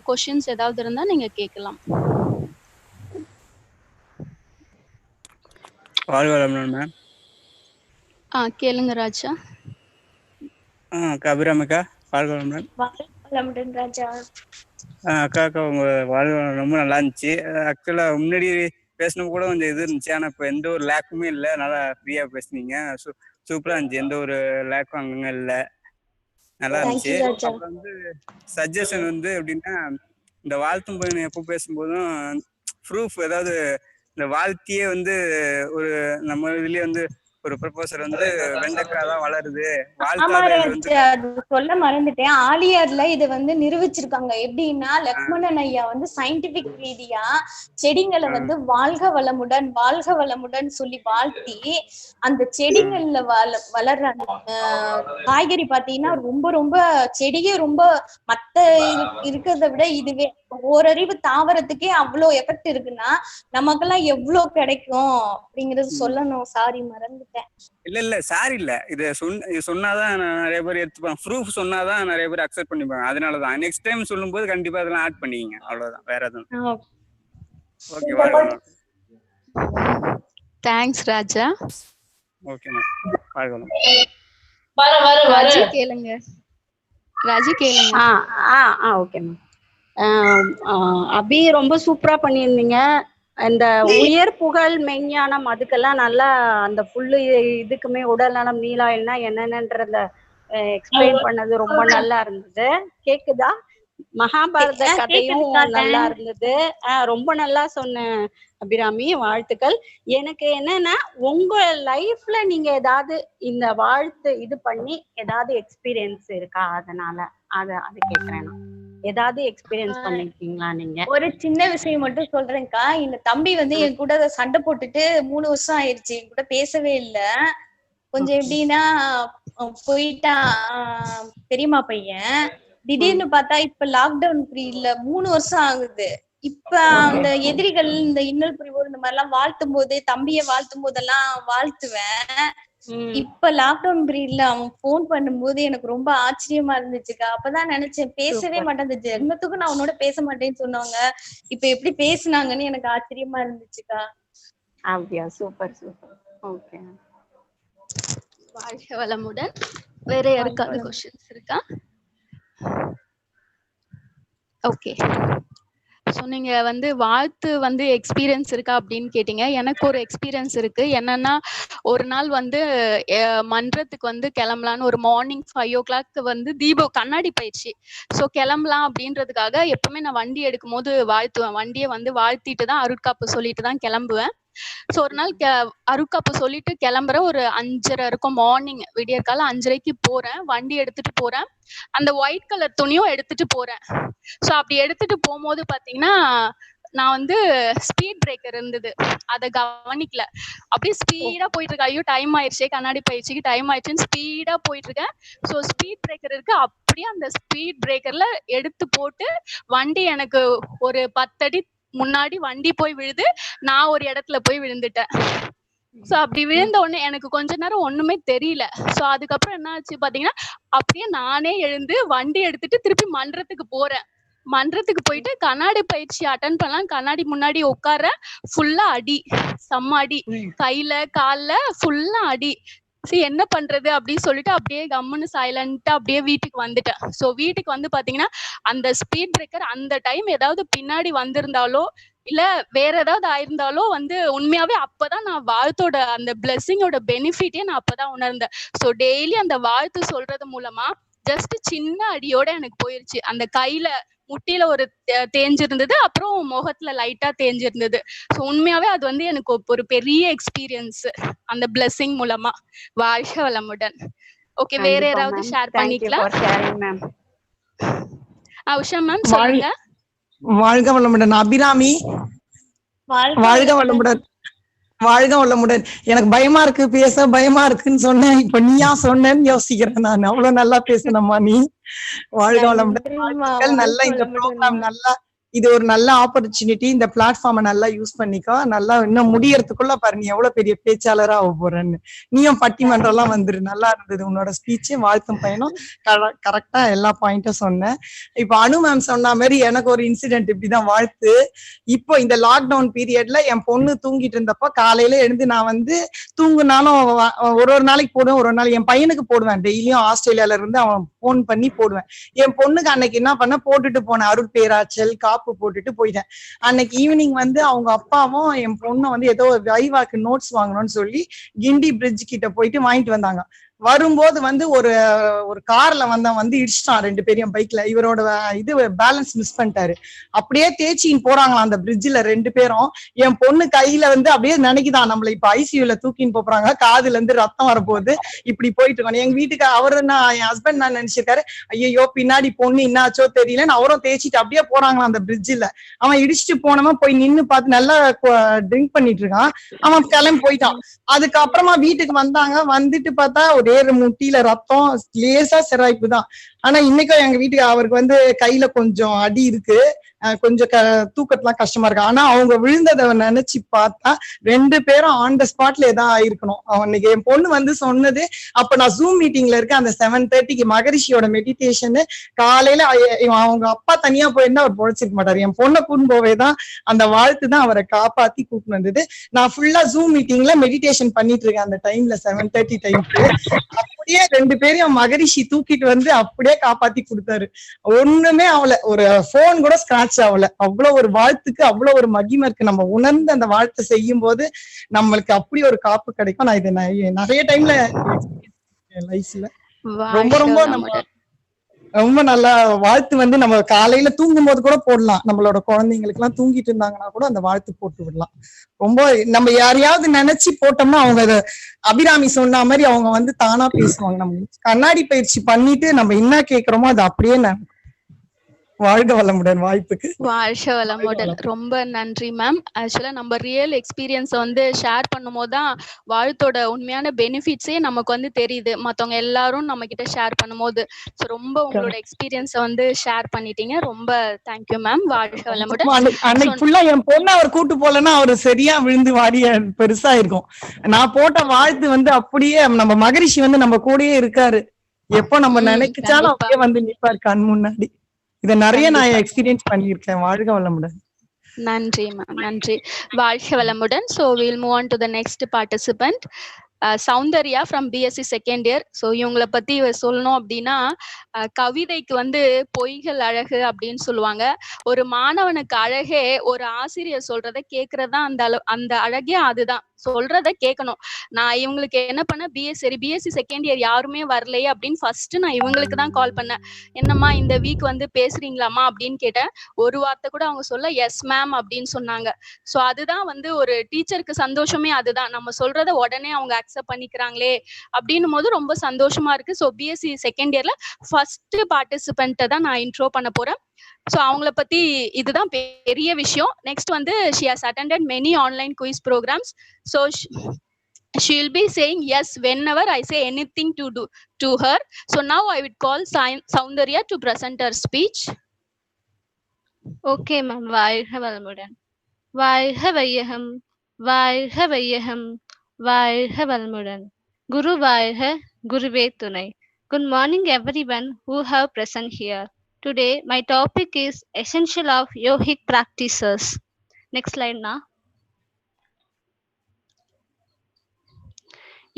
கொஷின்ஸ் ஏதாவது இருந்தால் நீங்கள் கேட்கலாம்.
மேம்.
கேளுங்க ராஜா.
அபிராமிக்கா வாழ்க
ராஜா.
அக்கா உங்க வாழ்வு ரொம்ப நல்லா இருந்துச்சு. ஆக்சுவலா முன்னாடி பேசணும் கூட கொஞ்சம் இது இருந்துச்சு, ஆனா இப்ப எந்த ஒரு லேக்குமே இல்லை, நல்லா ஃப்ரீயா பேசுனீங்க, சூப்பரா இருந்துச்சு, எந்த ஒரு லேக்கும் அங்கங்க இல்லை, நல்லா இருந்துச்சு. அப்புறம் வந்து சஜஷன் வந்து எப்படின்னா, இந்த வாழ்த்தும் பயணம் எப்போ பேசும்போதும் ப்ரூஃப், ஏதாவது இந்த வாழ்த்தியே வந்து ஒரு நம்ம இதுலயே வந்து ஒரு ப்ரொபோசல் வந்து வெண்டைக்காய் தான் வளருது,
ஆமா
வாழ்த்தாத இது வந்து
ராஜா, அது சொல்ல மறந்துட்டேன். ஆலியார்ல இதை வந்து நிரூபிச்சிருக்காங்க. எப்படின்னா லக்ஷ்மணன் ஐயா வந்து சயின்டிபிக் ரீதியா செடிங்களை வந்து வாழ்க வளமுடன் வாழ்க வளமுடன் சொல்லி வாழ்த்தி அந்த செடிகள்ல வளர்ற அந்த காய்கறி பாத்தீங்கன்னா ரொம்ப ரொம்ப செடியே ரொம்ப மத்த இருக்கிறத விட இதுவே ஓரறிவு தாவரத்துக்கே அவ்வளவு எஃபெக்ட் இருக்குன்னா நமக்கெல்லாம் எவ்வளவு கிடைக்கும் அப்படிங்கறது சொல்லணும். சாரி மறந்துட்டேன்.
இல்ல சாரி இல்ல, இது சொன்னாதான் நிறைய பேர் எடுத்துப்பாங்க, ப்ரூஃப் சொன்னாதான் நிறைய பேர் அக்செப்ட் பண்ணிப்பாங்க. அதனாலதான் நெக்ஸ்ட் டைம் சொல்லும்போது கண்டிப்பா அதெல்லாம் ஆட் பண்ணிக்கங்க, அவ்வளவுதான், வேற எதுவும். ஓகேவா?
தேங்க்ஸ் ராஜா.
ஓகே மேம், பார்க்கலாம்.
ராஜி கேளுங்க. ராஜி கேளுங்க.
Okay ma'am. அபி ரொம்ப சூப்பரா பண்ணியிருந்தீங்க. இந்த உயர் புகழ் மெஞ்ஞானம் அதுக்கெல்லாம் நல்லா அந்த ஃபுல்லு இதுக்குமே உடல் நலம் நீலாயில்னா என்னென்னன்றத எக்ஸ்பிளைன் பண்ணது ரொம்ப நல்லா இருந்தது. கேக்குதா? மகாபாரத கதையும் நல்லா இருந்தது. ரொம்ப நல்லா சொன்ன அபிராமி, வாழ்த்துக்கள். எனக்கு என்னன்னா உங்க லைஃப்ல நீங்க ஏதாவது இந்த வாழ்த்து இது பண்ணி ஏதாவது எக்ஸ்பீரியன்ஸ் இருக்கா? அதனால அது கேக்குறேன். ஏதாவது எக்ஸ்பீரியன்ஸ் பண்ணிருக்கீங்களா நீங்க?
ஒரு சின்ன விஷயம் மட்டும் சொல்றேன்க்கா. இந்த தம்பி வந்து என் கூட சண்டை போட்டுட்டு 3 வருஷம் ஆயிடுச்சு, என் கூட பேசவே இல்ல. கொஞ்சம் எப்படின்னா போயிட்டான் பெரியம்மா பையன். திடீர்னு பார்த்தா இப்ப லாக்டவுன் பீரியட்ல 3 வருஷம் ஆகுது. இப்ப அந்த எதிரிகள் இந்த இன்னல் புரிவோர் இந்த மாதிரி எல்லாம் வாழ்த்தும் போது, தம்பிய வாழ்த்தும் போதெல்லாம் வாழ்த்துவேன். இப்ப லாக்டவுன் பீரியட்ல அவன் போன் பண்ணும்போது எனக்கு ரொம்ப ஆச்சரியமா இருந்துச்சுக்கா. அப்பதான் நினைச்சேன், பேசவே மாட்டேன், இந்த ஜென்மத்துக்கும் நான் உன்னோட பேச மாட்டேன்னு சொன்னவங்க இப்ப எப்படி பேசுனாங்கன்னு எனக்கு ஆச்சரியமா இருந்துச்சுக்கா.
அப்படியா? Super super. ஓகே,
வாழ்க வளமுடன். வேற யாருக்காவது क्वेश्चंस இருக்கா? ஓகே. ஸோ நீங்க வந்து வாழ்த்து வந்து எக்ஸ்பீரியன்ஸ் இருக்கா அப்படின்னு கேட்டீங்க. எனக்கு ஒரு எக்ஸ்பீரியன்ஸ் இருக்கு. என்னன்னா, ஒரு நாள் வந்து மன்றத்துக்கு வந்து கிளம்பலான்னு ஒரு மார்னிங் 5 o'clock வந்து கண்ணாடி பயிற்சி. ஸோ கிளம்பலாம் அப்படின்றதுக்காக எப்பவுமே நான் வண்டி எடுக்கும் போது வாழ்த்துவேன். வண்டியை வந்து வாழ்த்திட்டு தான் அருட்காப்பு சொல்லிட்டு தான் கிளம்புவேன். ஸோ ஒரு நாள் அருட்காப்பு சொல்லிட்டு கிளம்புற ஒரு 5:30 இருக்கும், மார்னிங் விடியற்கால 5:30க்கு போறேன். வண்டி எடுத்துட்டு போறேன். அந்த ஒயிட் கலர் துணியும் எடுத்துட்டு போறேன். ஸோ அப்படி எடுத்துட்டு போகும்போது பாத்தீங்கன்னா, நான் வந்து ஸ்பீட் பிரேக்கர் இருந்தது, அதை கவனிக்கல. அப்படியே ஸ்பீடா போயிட்டு இருக்கேன். ஐயோ டைம் ஆயிடுச்சு, கண்ணாடி பயிற்சிக்கு டைம் ஆயிடுச்சுன்னு ஸ்பீடா போயிட்டு இருக்கேன். ஸோ ஸ்பீட் பிரேக்கர் இருக்கு, அப்படியே அந்த ஸ்பீட் பிரேக்கர்ல எடுத்து போட்டு வண்டி எனக்கு ஒரு 10 அடி முன்னாடி வண்டி போய் விழுது. நான் ஒரு இடத்துல போய் விழுந்துட்டேன். சோ அப்படி விழுந்த உடனே எனக்கு கொஞ்ச நேரம் ஒண்ணுமே தெரியல. சோ அதுக்கப்புறம் என்ன ஆச்சு பாத்தீங்கன்னா, அப்படியே நானே எழுந்து வண்டி எடுத்துட்டு திருப்பி மன்றத்துக்கு போறேன். மன்றத்துக்கு போயிட்டு கண்ணாடி பயிற்சி அட்டன் பண்ணலாம், கண்ணாடி முன்னாடி உட்கார, ஃபுல்லா அடி, செம்ம அடி, கையில கால்ல ஃபுல்லா அடி. சரி என்ன பண்றது அப்படின்னு சொல்லிட்டு அப்படியே கம்முன்னு சைலண்டா அப்படியே வீட்டுக்கு வந்துட்டேன். சோ வீட்டுக்கு வந்து பாத்தீங்கன்னா, அந்த ஸ்பீட் பிரேக்கர் அந்த டைம் ஏதாவது பின்னாடி வந்திருந்தாலோ இல்ல வேற ஏதாவது ஆயிருந்தாலோ வந்து உண்மையாவே அப்பதான் நான் வாழ்த்தோட அந்த பிளெஸிங்கோட பெனிஃபிட்டே நான் அப்பதான் உணர்ந்தேன். சோ டெய்லி அந்த வாழ்த்து சொல்றது மூலமா ஜஸ்ட் சின்ன அடியோட எனக்கு போயிருச்சு. அந்த கையில முட்டியில ஒரு தேஞ்சிருந்தது, அப்புறம் முகத்துல லைட்டா தேஞ்சிருந்தது. ஸோ உண்மையாவே அது வந்து எனக்கு ஒரு பெரிய எக்ஸ்பீரியன்ஸ் அந்த பிளெஸிங் மூலமா. வாழ்க வளமுடன். ஓகே, வேற யாராவது ஷேர் பண்ணிக்கலாம்? உஷா மேம் சொல்லுங்க.
வாழ்க வளமுடன். அபிராமி, வாழ்க வளமுடன். வாழ்க வளமுடன். எனக்கு பயமா இருக்கு, பேச பயமா இருக்குன்னு சொன்னேன். இப்ப நீயா சொன்னேன்னு யோசிக்கிறேன் நான். அவ்வளவு நல்லா பேசணுமா நீ? வாழ்க வளமுடன். நல்லா இந்த ப்ரோக்ராம் நல்லா, இது ஒரு நல்ல ஆப்பர்ச்சுனிட்டி. இந்த பிளாட்ஃபார்மை நல்லா யூஸ் பண்ணிக்கோ. நல்லா இன்னும் முடியறதுக்குள்ள பாரு நீ எவ்வளவு பெரிய பேச்சாளரா ஆக போறன்னு. நீயும் பட்டிமன்றம் எல்லாம் வந்துரு. நல்லா இருந்தது உன்னோட ஸ்பீச், வாழ்த்தும் பயணம். கரெக்டா எல்லா பாயிண்ட்டும் சொன்னேன். இப்ப அனு மேம் சொன்ன மாதிரி எனக்கு ஒரு இன்சிடென்ட் இப்படிதான் வாழ்த்து. இப்போ இந்த லாக்டவுன் பீரியட்ல என் பொண்ணு தூங்கிட்டு இருந்தப்போ காலையில எழுந்து நான் வந்து தூங்குனாலும் ஒரு நாளைக்கு போடுவேன், ஒரு நாள் என் பையனுக்கு போடுவேன். டெய்லியும் ஆஸ்திரேலியால இருந்து அவன் போன் பண்ணி போடுவேன். என் பொண்ணுக்கு அன்னைக்கு என்ன பண்ண போட்டுட்டு போனேன், அருள் பேராச்சல் காப்பு போட்டுட்டு போயிட்டேன். அன்னைக்கு ஈவினிங் வந்து அவங்க அப்பாவும் என் பொண்ணு வந்து ஏதோ வைவாக்கு நோட்ஸ் வாங்கணும்னு சொல்லி கிண்டி பிரிட்ஜ் கிட்ட போயிட்டு வாங்கிட்டு வந்தாங்க. வரும்போது வந்து ஒரு ஒரு கார்ல வந்து இடிச்சிட்டான் 2 பேரையும் பைக்ல. இவரோட இது பேலன்ஸ் மிஸ் பண்ணிட்டாரு. அப்படியே தேய்ச்சின்னு போறாங்களாம் அந்த பிரிட்ஜ்ல 2 பேரும். என் பொண்ணு கையில வந்து அப்படியே நினைக்குதான் நம்மள இப்ப ஐசியூல தூக்கின்னு போறாங்க, காதுல இருந்து ரத்தம் வரப்போகுது, இப்படி போயிட்டு இருக்கோம். எங்க வீட்டுக்கு அவரு என் ஹஸ்பண்ட் நான் நினைச்சிருக்காரு, ஐயோ பின்னாடி பொண்ணு என்னாச்சோ தெரியலன்னு அவரும் தேய்ச்சிட்டு அப்படியே போறாங்களாம் அந்த பிரிட்ஜ்ல. அவன் இடிச்சுட்டு போனவன் போய் நின்னு பார்த்து நல்லா ட்ரிங்க் பண்ணிட்டு இருக்கான். அவன் கிளம்பி போயிட்டான். அதுக்கப்புறமா வீட்டுக்கு வந்தாங்க. வந்துட்டு பார்த்தா ஒரே முட்டியில ரத்தம், லேசா சிராய்ப்பு தான். ஆனா இன்னைக்கும் எங்க வீட்டுக்கு அவருக்கு வந்து கையில கொஞ்சம் அடி இருக்கு, கொஞ்சம் தூக்கத்துலாம் கஷ்டமா இருக்கு. ஆனா அவங்க விழுந்ததை நினைச்சு பார்த்தா 2 பேரும் ஆன் த ஸ்பாட்ல ஏதாவது ஆயிருக்கணும். அவனுக்கு என் பொண்ணு வந்து சொன்னது, அப்ப நான் ஜூம் மீட்டிங்ல இருக்கேன் அந்த 7:30க்கு மகரிஷியோட மெடிடேஷன். காலையில அவங்க அப்பா தனியா போயிருந்தா அவர் பொழைச்சிருக்க மாட்டாரு. என் பொண்ணை கூட்டு போவேதான் அந்த வாழ்த்து தான் அவரை காப்பாத்தி கூட்டு வந்தது. நான் ஃபுல்லா ஜூம் மீட்டிங்ல மெடிடேஷன் பண்ணிட்டு இருக்கேன் அந்த டைம்ல 7:30 டைம்க்கு. அப்படியே 2 பேரையும் மகரிஷி தூக்கிட்டு வந்து அப்படியே காப்பாத்தி கொடுத்தாரு. ஒண்ணுமே அவளை ஒரு போன் கூட ஸ்கிராட்ச் ஆகல. அவ்வளவு ஒரு வாழ்த்துக்கு அவ்வளவு ஒரு மகிமை இருக்கு. நம்ம உணர்ந்து அந்த வாழ்த்தை செய்யும் போது நம்மளுக்கு அப்படி ஒரு காப்பு கிடைக்கும். நான் இதை நிறைய டைம்ல லைஃப்ல ரொம்ப ரொம்ப நம்ம ரொம்ப நல்லா வாழ்த்து வந்து நம்ம காலையில தூங்கும் போது கூட போடலாம். நம்மளோட குழந்தைங்களுக்கு எல்லாம் தூங்கிட்டு இருந்தாங்கன்னா கூட அந்த வாழ்த்து போட்டு விடலாம். ரொம்ப நம்ம யாரையாவது நினைச்சு போட்டோம்னா அவங்க அதை அபிராமி சொன்ன மாதிரி அவங்க வந்து தானா பேசுவாங்க. நம்ம கண்ணாடி பயிற்சி பண்ணிட்டு நம்ம என்ன கேட்கிறோமோ அது அப்படியே வாழ்க வளமுடன். வாய்ப்புக்கு
வாழ்க வளமுடன். ரொம்ப நன்றி மேம். ஆக்சுவலா நம்ம ரியல் எக்ஸ்பீரியன்ஸ் வந்து ஷேர் பண்ணும் போதுதான் வாழ்த்தோட உண்மையான பெனிஃபிட்ஸே நமக்கு வந்து தெரியுது, மத்தவங்க எல்லாரும் நம்ம கிட்ட ஷேர் பண்ணும் போது. ரொம்ப உங்களோட எக்ஸ்பீரியன்ஸை வந்து ஷேர் பண்ணிட்டீங்க. ரொம்ப தேங்க்யூ மேம். வாழ்க வளமுடன்.
அன்னைக்கு ஃபுல்லா என் பொண்ணு அவர் கூட்டு போலன்னா அவரு சரியா விழுந்து வாடிய பெருசா இருக்கும். நான் போட்ட வாழ்த்து வந்து அப்படியே நம்ம மகரிஷி வந்து நம்ம கூடயே இருக்காரு. எப்போ நம்ம நினைச்சாலும் அப்படியே வந்து நிப்பாரு கண் முன்னாடி. இதை நிறைய நான் எக்ஸ்பீரியன்ஸ் பண்ணியிருக்கேன். வாழ்க வளமுடன்.
நன்றி மேம். நன்றி. வாழ்க வளமுடன். So we'll move on to the next participant. Soundarya from BSc second year. So இவங்களை பத்தி சொல்லணும் அப்படின்னா, கவிதைக்கு வந்து பொய்கள் அழகு அப்படின்னு சொல்லுவாங்க. ஒரு மாணவனுக்கு அழகே ஒரு ஆசிரியர் சொல்றதை கேட்கறதா அந்த அழகே. அதுதான் சொல்றத கேட்கணும். நான் இவங்களுக்கு என்ன பண்ண, பிஎஸ்சி செகண்ட் இயர் யாருமே வரலையே அப்படின்னு ஃபர்ஸ்ட் நான் இவங்களுக்கு தான் கால் பண்ணேன். என்னம்மா இந்த வீக் வந்து பேசுறீங்களாமா அப்படின்னு கேட்டேன். ஒரு வார்த்தை கூட அவங்க சொல்ல எஸ் மேம் அப்படின்னு சொன்னாங்க. ஸோ அதுதான் வந்து ஒரு டீச்சருக்கு சந்தோஷமே. அதுதான் நம்ம சொல்றத உடனே அவங்க அக்செப்ட் பண்ணிக்கிறாங்களே அப்படின்னும் போது ரொம்ப சந்தோஷமா இருக்கு. ஸோ பிஎஸ்சி செகண்ட் இயர்ல ஃபர்ஸ்ட் பார்ட்டிசிபென்ட்டை தான் நான் இன்ட்ரோ பண்ண போறேன். ஸோ அவங்கள பத்தி இதுதான் பெரிய விஷயம். நெக்ஸ்ட் வந்து she has attended many online quiz programs. So she will be saying yes whenever I say anything to her. So now I would call Soundarya to present her speech.
Okay ma'am. வாழ்க வளமுடன். வாழ்க வையகம், வாழ்க வையகம், வாழ்க வளமுடன். குரு வாழ்க, குருவே துணை. Good morning everyone who have present here. Today my topic is essential of yogic practices. Next slide na.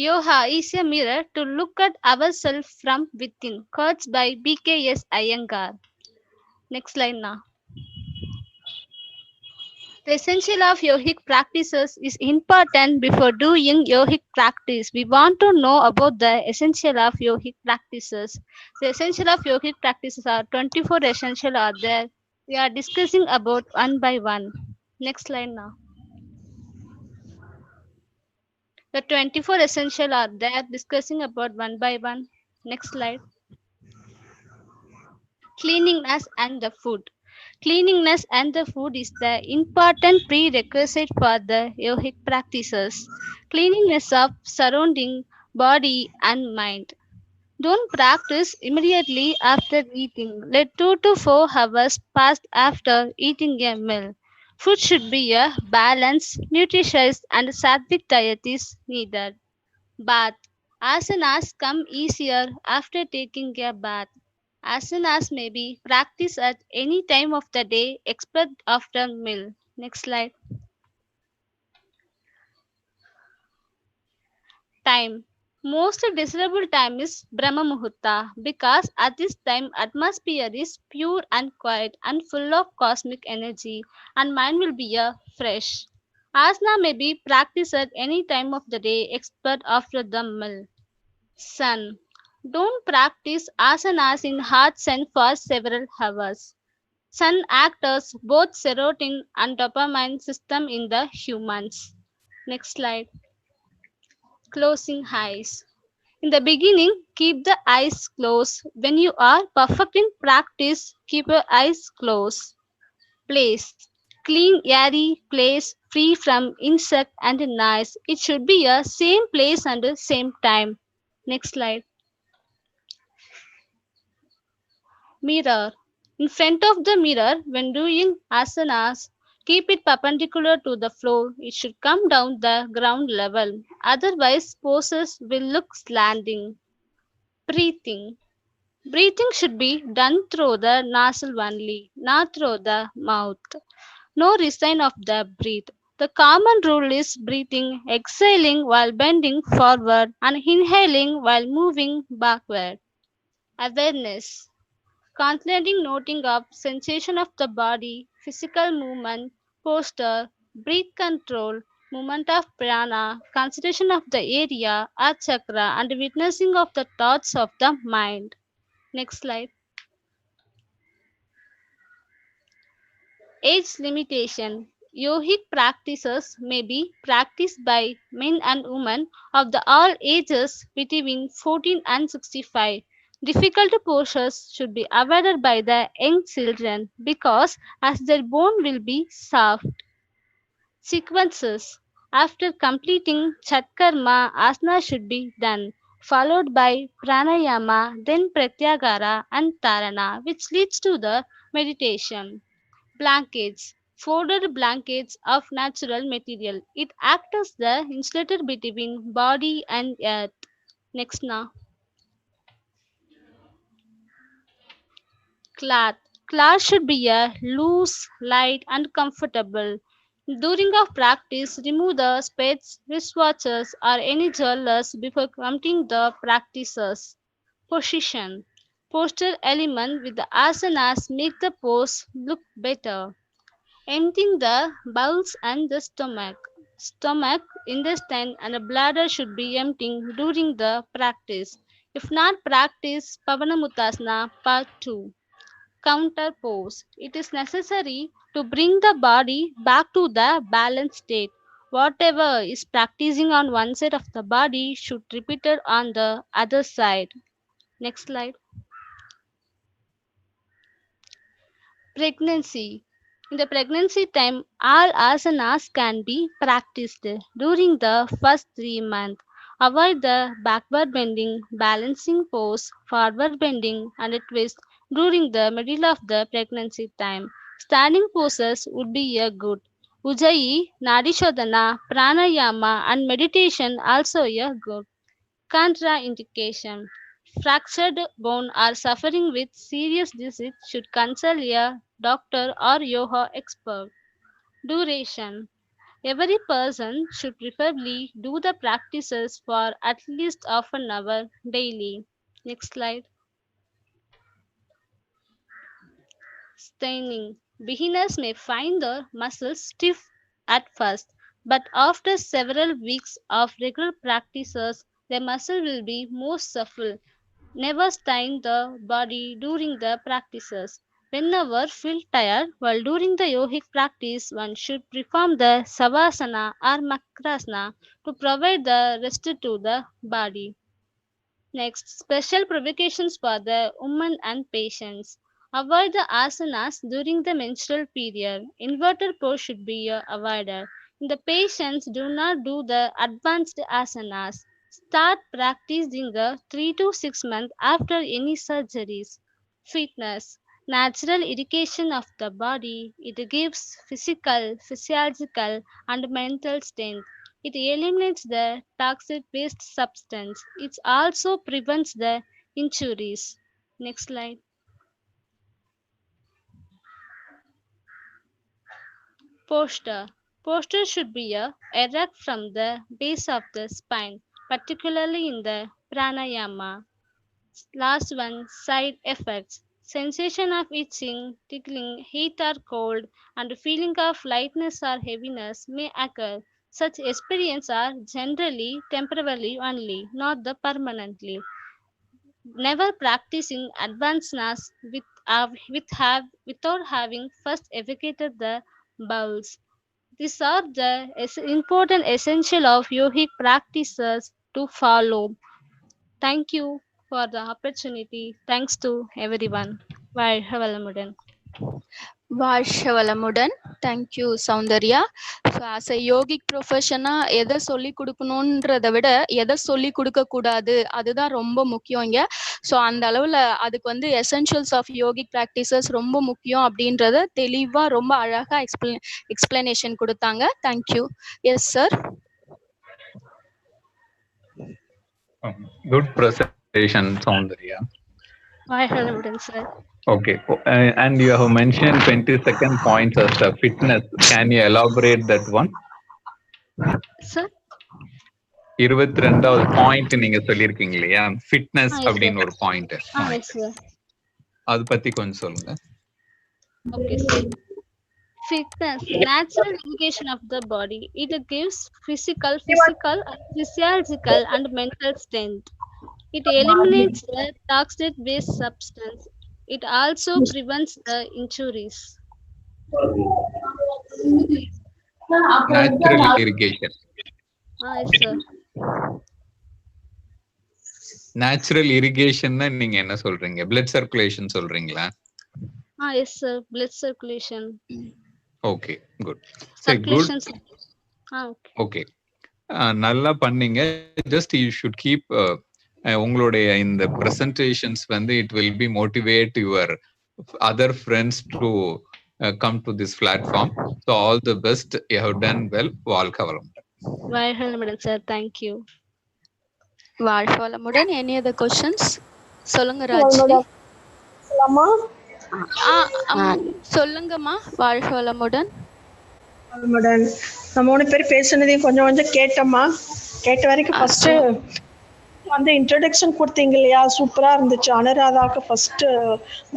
Yoga is a mirror to look at ourselves from within. Quotes by BKS Iyengar. Next slide na. The essential of yogic practices is important. Before doing yogic practice, we want to know about the essential of yogic practices. The essential of yogic practices are 24 essential are there. We are discussing about one by one. Next slide now. The 24 essential are there, discussing about one by one. Next slide. Cleanliness and the food. Cleanliness and the food is the important prerequisite for the yogic practices. Cleanliness of surrounding, body and mind. Don't practice immediately after eating. Let 2 to 4 hours pass after eating a meal. Food should be a balanced, nutritious and sattvic diet is needed. Bath. Asanas come easier after taking a bath. Asanas may be practiced at any time of the day except after meal. Next slide. Time. Most desirable time is Brahma Muhurta because at this time atmosphere is pure and quiet and full of cosmic energy and mind will be fresh. Asana may be practiced at any time of the day except after the meal. Sun. Don't practice asanas in hot sun for several hours. Sun acts as both serotonin and dopamine system in the humans. Next slide. Closing eyes. In the beginning, keep the eyes closed. When you are perfect in practice, keep your eyes closed. Place. Clean, airy place free from insect and noise. It should be a same place and the same time. Next slide. Mirror. In front of the mirror, when doing asanas, keep it perpendicular to the floor. It should come down the ground level. Otherwise, poses will look slanting. Breathing. Breathing should be done through the nostril only, not through the mouth. No resign of the breath. The common rule is breathing, exhaling while bending forward and inhaling while moving backward. Awareness. Contemplating noting of sensation of the body, physical movement, posture, breath control, movement of prana, consideration of the area or chakra, and witnessing of the thoughts of the mind. Next slide. Age limitation. Yogic practices may be practiced by men and women of the all ages between 14 and 65. Difficult postures should be avoided by the young children because as their bone will be soft. Sequences. After completing Chatkarma, asana should be done, followed by pranayama, then pratyagara and tarana, which leads to the meditation. Blankets. Folded blankets of natural material. It acts as the insulator between body and earth. Next now. Cloth. Cloth should be a loose, light, and comfortable. During of practice, remove the spades, wristwatches, or any jewelers before completing the practices. Position. Posture element with the asanas make the pose look better. Emptying the bowels and the stomach. Stomach, intestine, and bladder should be emptying during the practice. If not practice Pavanamutasana Part 2. Counter pose. It is necessary to bring the body back to the balanced state. Whatever is practicing on one side of the body should repeat it on the other side. Next slide. Pregnancy. In the pregnancy time, all asanas can be practiced during the first 3 months. Avoid the backward bending, balancing pose, forward bending, and a twist during the middle of the pregnancy time. Standing poses would be a good. Ujjayi, Nadishodhana, Pranayama, and meditation also a good. Contraindication. Fractured bone or suffering with serious disease should consult a doctor or yoga expert. Duration. Every person should preferably do the practices for at least half an hour daily. Next slide. Staining. Beginners may find the muscles stiff at first, but after several weeks of regular practices, the muscle will be more supple. Never strain the body during the practices. Whenever feel tired while doing the yogic practice, one should perform the savasana or makrasana to provide the rest to the body. Next, special provocations for the women and patients. Avoid the asanas during the menstrual period. Inverted pose should be avoided. In the patients, do not do the advanced asanas. Start practicing 3 to 6 months after any surgeries. Fitness. Natural education of the body. It gives physical, physiological, and mental strength. It eliminates the toxic waste substance. It also prevents the injuries. Next slide. Posture. Posture should be erect from the base of the spine, particularly in the pranayama. Last one, side effects. Sensation of itching, tickling, heat or cold, and feeling of lightness or heaviness may occur. Such experiences are generally temporarily only, not the permanently. Never practicing advancedness without having first educated the bowels. These are the important essential of yogic practices to follow. Thank you for the opportunity. Thanks to everyone. வாழ்க வளமுடன்.
வாழ்க வளமுடன். Thank you Soundarya. So as a yogic ப்ரொஃபஷனாக எதை சொல்லி கொடுக்கணுன்றதை விட எதை சொல்லி கொடுக்கக்கூடாது அதுதான் ரொம்ப முக்கியம் இங்கே. ஸோ அந்த அளவில் அதுக்கு வந்து எசென்ஷியல்ஸ் ஆஃப் யோகிக் ப்ராக்டிசஸ் ரொம்ப முக்கியம் அப்படின்றத தெளிவாக ரொம்ப அழகாக எக்ஸ்பிளனேஷன் கொடுத்தாங்க. Thank you. Yes sir.
Good presentation, Soundarya.
வாழ்க வளமுடன் sir.
Okay, and you have mentioned 22nd point as the fitness. Can you elaborate that one?
Sir?
22வது பாயிண்ட் நீங்க சொல்லிருக்கீங்க இல்லையா, ஃபிட்னஸ் அப்படின்னு ஒரு பாயிண்ட். அது பத்தி கொஞ்சம் சொல்லுங்க.
Okay, sir. Fitness, natural education of the body. It gives physical, physiological and mental strength. It eliminates the toxic-based substance. It also prevents the injuries.
Natural irrigation.
Yes, sir.
Natural irrigation நீங்க என்ன சொல்றீங்க? Blood circulation சொல்றீங்களா?
Yes, sir. Blood circulation.
Okay, good.
Circulation.
Okay. நல்லா பண்ணீங்க. Just you should keep உங்களுடைய இந்த presentations வந்து it will be motivate your other friends to come to this platform. So all the best. You have done well. வாழ்க வளமுடன்.
வாழ்க வளமுடன் sir. Thank you.
வாழ்க வளமுடன். Any other questions? சொல்லுங்க ராஜ்வி. சொல்லுங்கம்மா. வாழ்க வளமுடன்.
நம்ம 3 பேர் பேசுனதையும் கொஞ்சம் கொஞ்சம் கேட்டோம்மா. கேட்ட வரைக்கும் ஃபர்ஸ்ட் வந்து இன்ட்ரோடக்ஷன் கொடுத்தீங்க இல்லையா, சூப்பரா இருந்துச்சு. அனுராதாவுக்கு ஃபர்ஸ்ட்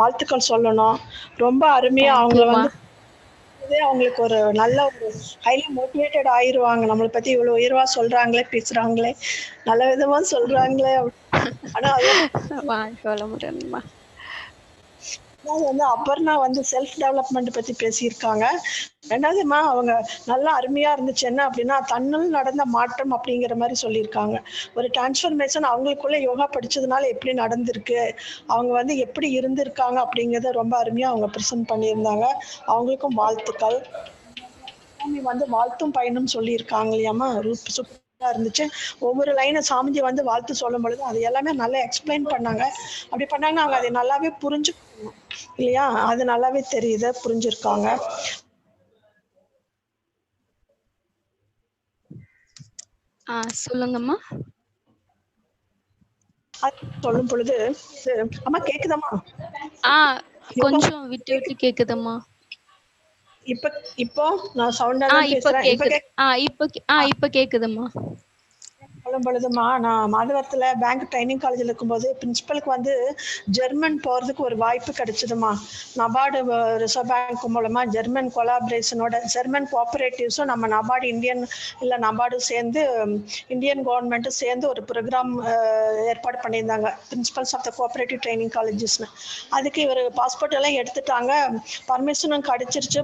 வாழ்த்துக்கள் சொல்லணும். ரொம்ப அருமையா அவங்க வந்து அவங்களுக்கு ஒரு நல்ல ஒரு ஹைலி மோட்டிவேட்டட் ஆயிருவாங்க. நம்மளை பத்தி இவ்வளவு உயர்வா சொல்றாங்களே, பேசுறாங்களே, நல்ல விதமா சொல்றாங்களே. ஆனா வந்து அபர்ணா வந்து செல்ஃப் டெவலப்மெண்ட் பத்தி பேசியிருக்காங்க. ரெண்டாவதுமா அவங்க நல்லா அருமையா இருந்துச்சு. என்ன அப்படின்னா, தன்னுள் நடந்த மாற்றம் அப்படிங்கிற மாதிரி சொல்லியிருக்காங்க. ஒரு டிரான்ஸ்ஃபர்மேஷன் அவங்களுக்குள்ள யோகா படிச்சதுனால எப்படி நடந்திருக்கு, அவங்க வந்து எப்படி இருந்திருக்காங்க அப்படிங்கிறத ரொம்ப அருமையா அவங்க ப்ரெசென்ட் பண்ணியிருந்தாங்க. அவங்களுக்கும் வாழ்த்துக்கள். வந்து வாழ்த்தும் பயனும் சொல்லியிருக்காங்க இல்லையாமா, சூப்பரா இருந்துச்சு. ஒவ்வொரு லைனை சாமிஜி வந்து வாழ்த்து சொல்லும் பொழுது அது எல்லாமே நல்லா எக்ஸ்பிளைன் பண்ணாங்க. அப்படி பண்ணாங்கன்னா அவங்க அதை நல்லாவே புரிஞ்சுக்கணும் இல்லையா, அது நல்லாவே தெரியுது, புரிஞ்சிருக்காங்க.
சொல்லுங்கம்மா.
சொல்லும் பொழுது அம்மா கேக்குதம்மா?
கொஞ்சம் விட்டு விட்டு கேக்குதம்மா.
இப்போ நான் சவுண்டா தான் பேசுறேன்.
இப்ப கேக்குதம்மா.
சொல்லும் பொழுதுமா, நான் மாதவரத்துல பேங்க் ட்ரைனிங் காலேஜ்ல இருக்கும்போது பிரின்சிபலுக்கு வந்து ஜெர்மன் போறதுக்கு ஒரு வாய்ப்பு கிடைச்சதுமா. நபார்டு ரிசர்வ் பேங்க் மூலமா ஜெர்மன் கொலாபரேஷனோட ஜெர்மன் கோஆபரேட்டிவ்ஸும் நம்ம நபார்டு நபார்டும் சேர்ந்து இந்தியன் கவர்மெண்ட்டும் சேர்ந்து ஒரு ப்ரோக்ராம் ஏற்பாடு பண்ணியிருந்தாங்க, principals of the cooperative training காலேஜஸ்னு. அதுக்கு இவர் பாஸ்போர்ட் எல்லாம் எடுத்துட்டாங்க, பர்மிஷனும் கிடைச்சிருச்சு.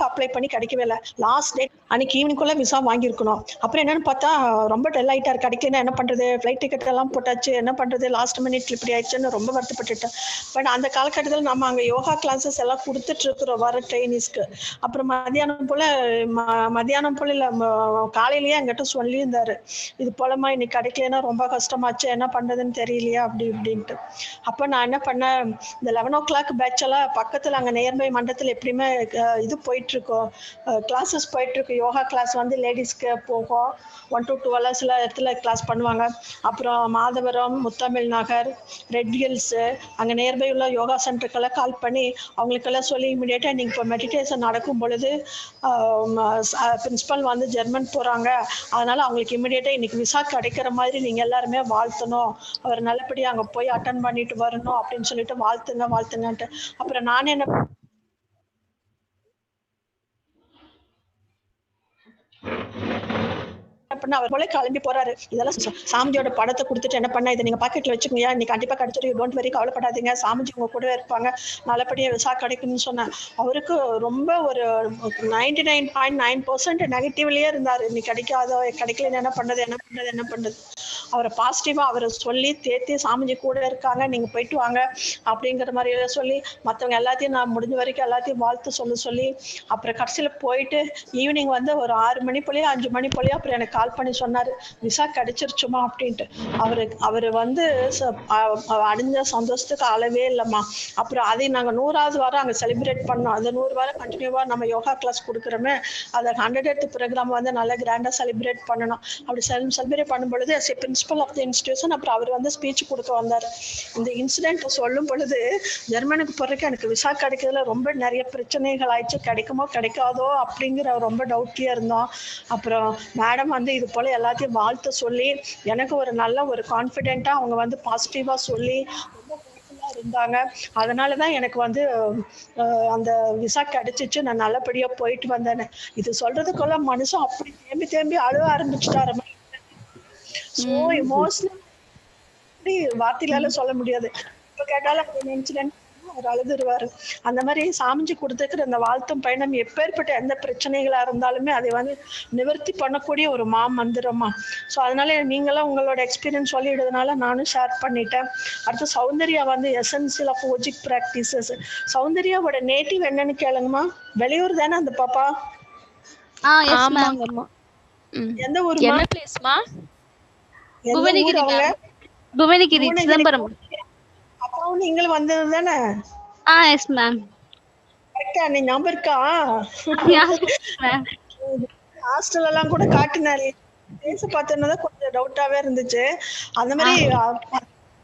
அப்ளை பண்ணி கிடைக்கவே இல்லை. லாஸ்ட் டேட் அன்னைக்கு ஈவினிங்குள்ள விசா வாங்கியிருக்கணும். அப்புறம் என்னன்னு பார்த்தா ரொம்ப டெல் ஆயிட்டாரு, கிடைக்கலன்னா என்ன பண்றது, ஃபிளைட் டிக்கெட் எல்லாம் போட்டாச்சு, என்ன பண்றது, லாஸ்ட் மினிட்ல இப்படி ஆயிடுச்சுன்னு ரொம்ப வருத்தப்பட்டுட்டேன். பட் அந்த காலகட்டத்தில் நம்ம அங்கே யோகா கிளாஸஸ் எல்லாம் கொடுத்துட்டு இருக்கிறோம் வர ட்ரைனிஸ்க்கு. அப்புறம் மத்தியானம் போல இல்லை, காலையிலேயே என்கிட்ட சொல்லியிருந்தாரு, இது போலமா இன்னைக்கு கிடைக்கலன்னா ரொம்ப கஷ்டமாச்சு, என்ன பண்றதுன்னு தெரியலையா அப்படி இப்படின்ட்டு. அப்போ நான் என்ன பண்ணேன், இந்த 11 o'clock பேட்ச் எல்லாம் பக்கத்தில் அங்கே நியர்பை மண்டலத்தில் எப்படியுமே இது போயிட்டு இருக்கோம், கிளாஸஸ் போயிட்டு இருக்கு, யோகா கிளாஸ் வந்து லேடிஸ்க்கு போகும். 1 to 2 hours இடத்துல கிளாஸ் பண்ணுவாங்க. அப்புறம் மாதவரம், முத்தமிழ் நகர், ரெட் ஹில்ஸு அங்கே நியர்பை உள்ள யோகா சென்டருக்கெல்லாம் கால் பண்ணி அவங்களுக்கெல்லாம் சொல்லி இமீடியட்டாக நீங்கள் இப்போ மெடிடேஷன் நடக்கும் பொழுது பிரின்ஸிபல் வந்து ஜெர்மன் போகிறாங்க, அதனால் அவங்களுக்கு இமீடியட்டாக இன்றைக்கி விசா கிடைக்கிற மாதிரி நீங்கள் எல்லாருமே வாழ்த்தணும், அவர் நல்லபடியாக அங்கே போய் அட்டன் பண்ணிட்டு வரணும் அப்படின்னு சொல்லிட்டு வாழ்த்துங்கன்ட்டு. அப்புறம் நானே என்ன பண்ண, அவர் போல கிளம்பி போறாரு. இதெல்லாம் சாமிஜியோட படத்தை கொடுத்துட்டு என்ன பண்ண, இதை நீங்க பாக்கெட்ல வச்சுக்கோங்க, நீ கண்டிப்பா கிடைச்சிடும், டோன்ட் வெரி, கவலைப்படாதீங்க, சாமிஜி உங்க கூடவே இருப்பாங்க, நல்லபடியா விசா கிடைக்கும்னு சொன்னேன். அவருக்கு ரொம்ப ஒரு 99.9% நெகட்டிவ்லயே இருந்தாரு. நீ கிடைக்காதோ, கிடைக்கல, என்ன பண்றது. அவரை பாசிட்டிவா அவரை சொல்லி தேத்தி சாமிஜி கூட இருக்காங்க, நீங்க போயிட்டு வாங்க அப்படிங்கிற மாதிரி சொல்லி மற்றவங்க எல்லாத்தையும் நான் முடிஞ்ச வரைக்கும் எல்லாத்தையும் வாழ்த்து சொல்லி அப்புறம் கடைசியில போயிட்டு ஈவினிங் வந்து ஒரு 6 மணி போலயே 5 மணி போலயே அப்புறம் எனக்கு கால் பண்ணி சொன்னாரு, விசா கிடைச்சிருச்சுமா அப்படின்ட்டு. அவரு வந்து அடைஞ்ச சந்தோஷத்துக்கு அளவே இல்லைம்மா. அப்புறம் அதை நாங்கள் 100வது வாரம் அங்கே செலிப்ரேட் பண்ணோம். அந்த 100 வாரம் கண்டினியூவா நம்ம யோகா கிளாஸ் கொடுக்குறோமே, அதை 100th ப்ரோக்ராம் வந்து நல்லா கிராண்டா செலிப்ரேட் பண்ணணும். அப்படி செலிப்ரேட் பண்ணும் பொழுது பிரின்சிபல் ஆஃப் த இன்ஸ்டிடியூஷன் அப்புறம் அவர் வந்து ஸ்பீச் கொடுக்க வந்தார். இந்த இன்சிடென்ட் சொல்லும் பொழுது ஜெர்மனுக்கு போறதுக்கு எனக்கு விசா கிடைக்கிறதுல ரொம்ப நிறைய பிரச்சனைகள் ஆயிடுச்சு, கிடைக்குமோ கிடைக்காதோ அப்படிங்கிற ரொம்ப டவுட்லயே இருந்தோம். அப்புறம் மேடம் வந்து இது போல எல்லாத்தையும் வாழ்த்து சொல்லி எனக்கு ஒரு நல்ல ஒரு கான்ஃபிடென்ட்டா அவங்க வந்து பாசிட்டிவா சொல்லி இருந்தாங்க. அதனாலதான் எனக்கு வந்து அந்த விசா கிடைச்சிச்சு, நான் நல்லபடியா போயிட்டு வந்தேன். இது சொல்றதுக்குள்ள மனுஷன் அப்படி தேம்பி அழுவ ஆரம்பிச்சுட்டாரு. சோ எமோஷனல் வார்த்தையால சொல்ல முடியாது. இப்ப கேட்டாலும் இன்சிடென்ட் அவர் அழுதுருவாரு. அந்த மாதிரி சாமிஜி கொடுத்துக்கிற அந்த வாழ்த்தும் பயணம் எப்பேற்பட்ட எந்த பிரச்சனைகளா இருந்தாலுமே அதை வந்து நிவர்த்தி பண்ணக்கூடிய ஒரு மந்திரமா. ஸோ அதனால நீங்களும் உங்களோட எக்ஸ்பீரியன்ஸ் சொல்லிடுறதுனால நானும் ஷேர் பண்ணிட்டேன். அடுத்து சௌந்தர்யா வந்து எசென்சியல் ஆஃப் ஓஜிக் பிராக்டிசஸ். சௌந்தர்யாவோட நேட்டிவ் என்னன்னு கேளுங்கம்மா. வெளியூர் தானே அந்த பாப்பா? எந்த ஊருமா?
புவனகிரி, சிதம்பரம்.
அப்பாவும் நீங்களும் வந்தது தானே?
Yes ma'am.
கரெக்டா, நீ ஞாபகம் இருக்கா? ஹாஸ்டல் எல்லாம் கூட காட்டினாரு. பேச பார்த்தோன்னா கொஞ்சம் டவுட்டாவே இருந்துச்சு. அந்த மாதிரி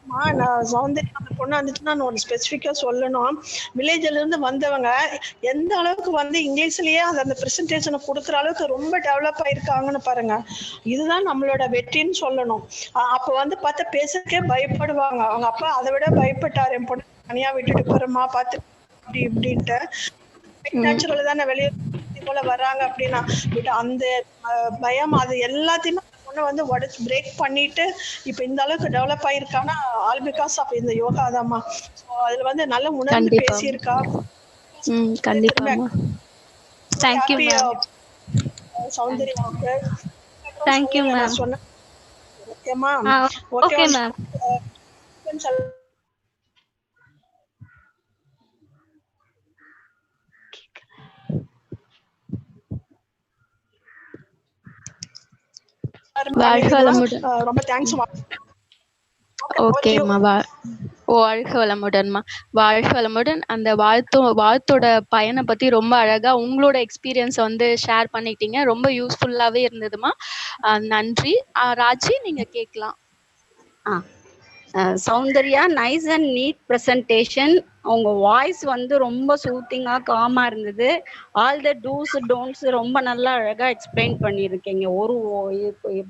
நான் சௌந்தர்யா அந்த பொண்ணு வந்துச்சுன்னா நான் ஒரு ஸ்பெசிஃபிக்கா சொல்லணும். வில்லேஜ்ல இருந்து வந்தவங்க எந்த அளவுக்கு வந்து இங்கிலீஷ்லயே அந்த பிரசன்டேஷனை கொடுக்குற அளவுக்கு ரொம்ப டெவலப் ஆயிருக்காங்கன்னு பாருங்க. இதுதான் நம்மளோட வெற்றின்னு சொல்லணும். அப்ப வந்து பார்த்தா பேசக்கே பயப்படுவாங்க. அவங்க அப்பா அதை விட பயப்பட்டாரு, என் பொண்ணு தனியா விட்டுட்டு போறமா பார்த்து அப்படி இப்படின்ட்டு. நேச்சுரல் தானே, வெளியே போல வர்றாங்க அப்படின்னா அந்த பயம் அது எல்லாத்தையுமே வந்து உடச்சு பிரேக் பண்ணிட்டு இப்ப இந்த அளவுக்கு டெவலப் ஆயிருக்கானா ஆல் பிகாஸ் ஆஃப் இந்த யோகா தான்மா. அதுல வந்து நல்ல உணர்ந்து பேசியிருக்கா. சௌந்தர்யாவுக்கு
தேங்க்யூ மேம்.
சொன்னேன். ஓகேமா?
Okay ma'am.
ரொம்ப தேங்க்ஸ்.
ஓகேம்மா. வாழ்க வளமுடன்மா. வாழ்க வளமுடன். அந்த வாழ்த்தோட பயனை பத்தி ரொம்ப அழகா உங்களோட எக்ஸ்பீரியன்ஸ் வந்து ஷேர் பண்ணிட்டீங்க. ரொம்ப யூஸ்ஃபுல்லாவே இருந்ததுமா. நன்றி. ராஜி, நீங்க கேட்கலாம்.
Soundarya, nice and neat presentation. உங்க வாய்ஸ் வந்து ரொம்ப சூத்திங்கா காமா இருந்தது. ஆல் த டூஸ் டோன்ட்ஸ் ரொம்ப நல்லா அழகா எக்ஸ்பிளைன் பண்ணியிருக்கீங்க. ஒரு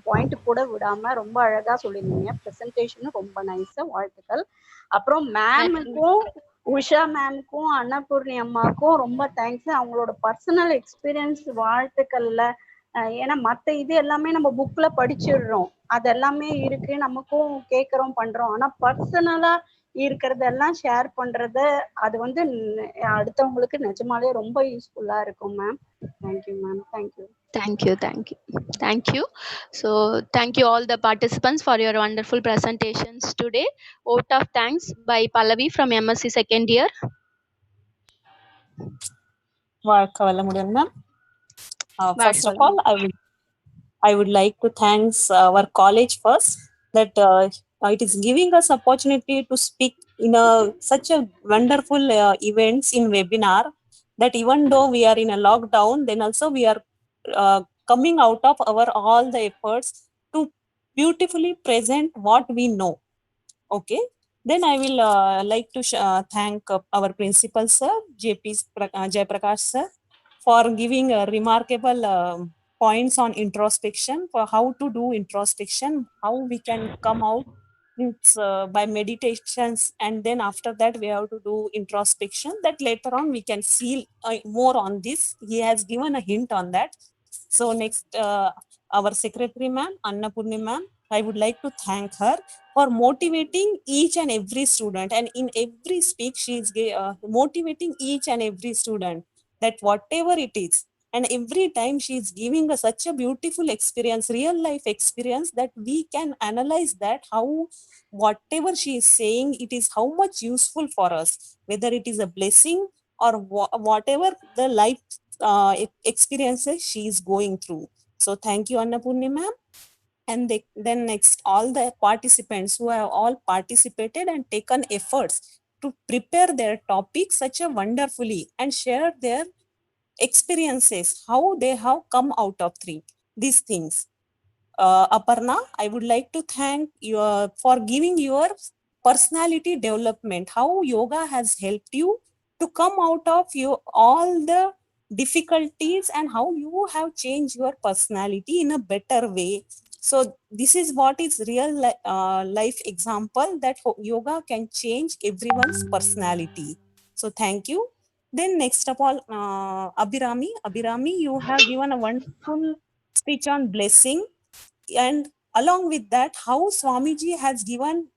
பாயிண்ட் கூட விடாம ரொம்ப அழகா சொல்லியிருந்தீங்க. ப்ரெசன்டேஷனும் ரொம்ப நைஸா, வாழ்த்துக்கள். அப்புறம் மேமுக்கும் உஷா மேமுக்கும் அன்னபூர்ணி அம்மாவுக்கும் ரொம்ப தேங்க்ஸ். அவங்களோட பர்சனல் எக்ஸ்பீரியன்ஸ் வாழ்த்துக்கள்ல. ஏன்னா மற்ற இது எல்லாமே நம்ம புக்ல படிச்சிடுறோம், அது எல்லாமே இருக்கு, நமக்கும் கேட்கறோம் பண்றோம். ஆனா பர்சனலா இருக்கிறதெல்லாம் ஷேர் பண்றது அது வந்து அடுத்தவங்களுக்கு நிஜமாலே ரொம்ப யூஸ்ஃபுல்லா இருக்கும் ma'am. Thank you ma'am.
Thank you. So thank you all the participants for your wonderful presentations today. Vote of thanks by Pallavi from MSc second year.
வாழ்க வளமுடன் ma'am. First of all, I would like to thank our college first that it is giving us opportunity to speak in such a wonderful events in webinar, that even though we are in a lockdown, then also we are coming out of our all the efforts to beautifully present what we know. Okay. Then I will like to thank our principal sir, Jaiprakash sir, for giving remarkable points on introspection, for how to do introspection, how we can come out by meditations, and then after that we have to do introspection. That later on we can see more on this. He has given a hint on that. So next, our secretary ma'am, Annapurni ma'am, I would like to thank her for motivating each and every student, and in every speech she is motivating each and every student that whatever it is, and every time she is giving us such a beautiful experience, real life experience, that we can analyze that how whatever she is saying, it is how much useful for us, whether it is a blessing or whatever the life experiences she is going through. So thank you, Annapurni ma'am. And then next, all the participants who have all participated and taken efforts to prepare their topic such a wonderfully and share their experiences, how they have come out of these things. Aparna, I would like to thank you for giving your personality development, how yoga has helped you to come out of all the difficulties and how you have changed your personality in a better way. So this is what is real life example that yoga can change everyone's personality. So thank you. Then next of all, Abhirami, you have given a wonderful speech on blessing, and along with that, how Swamiji has given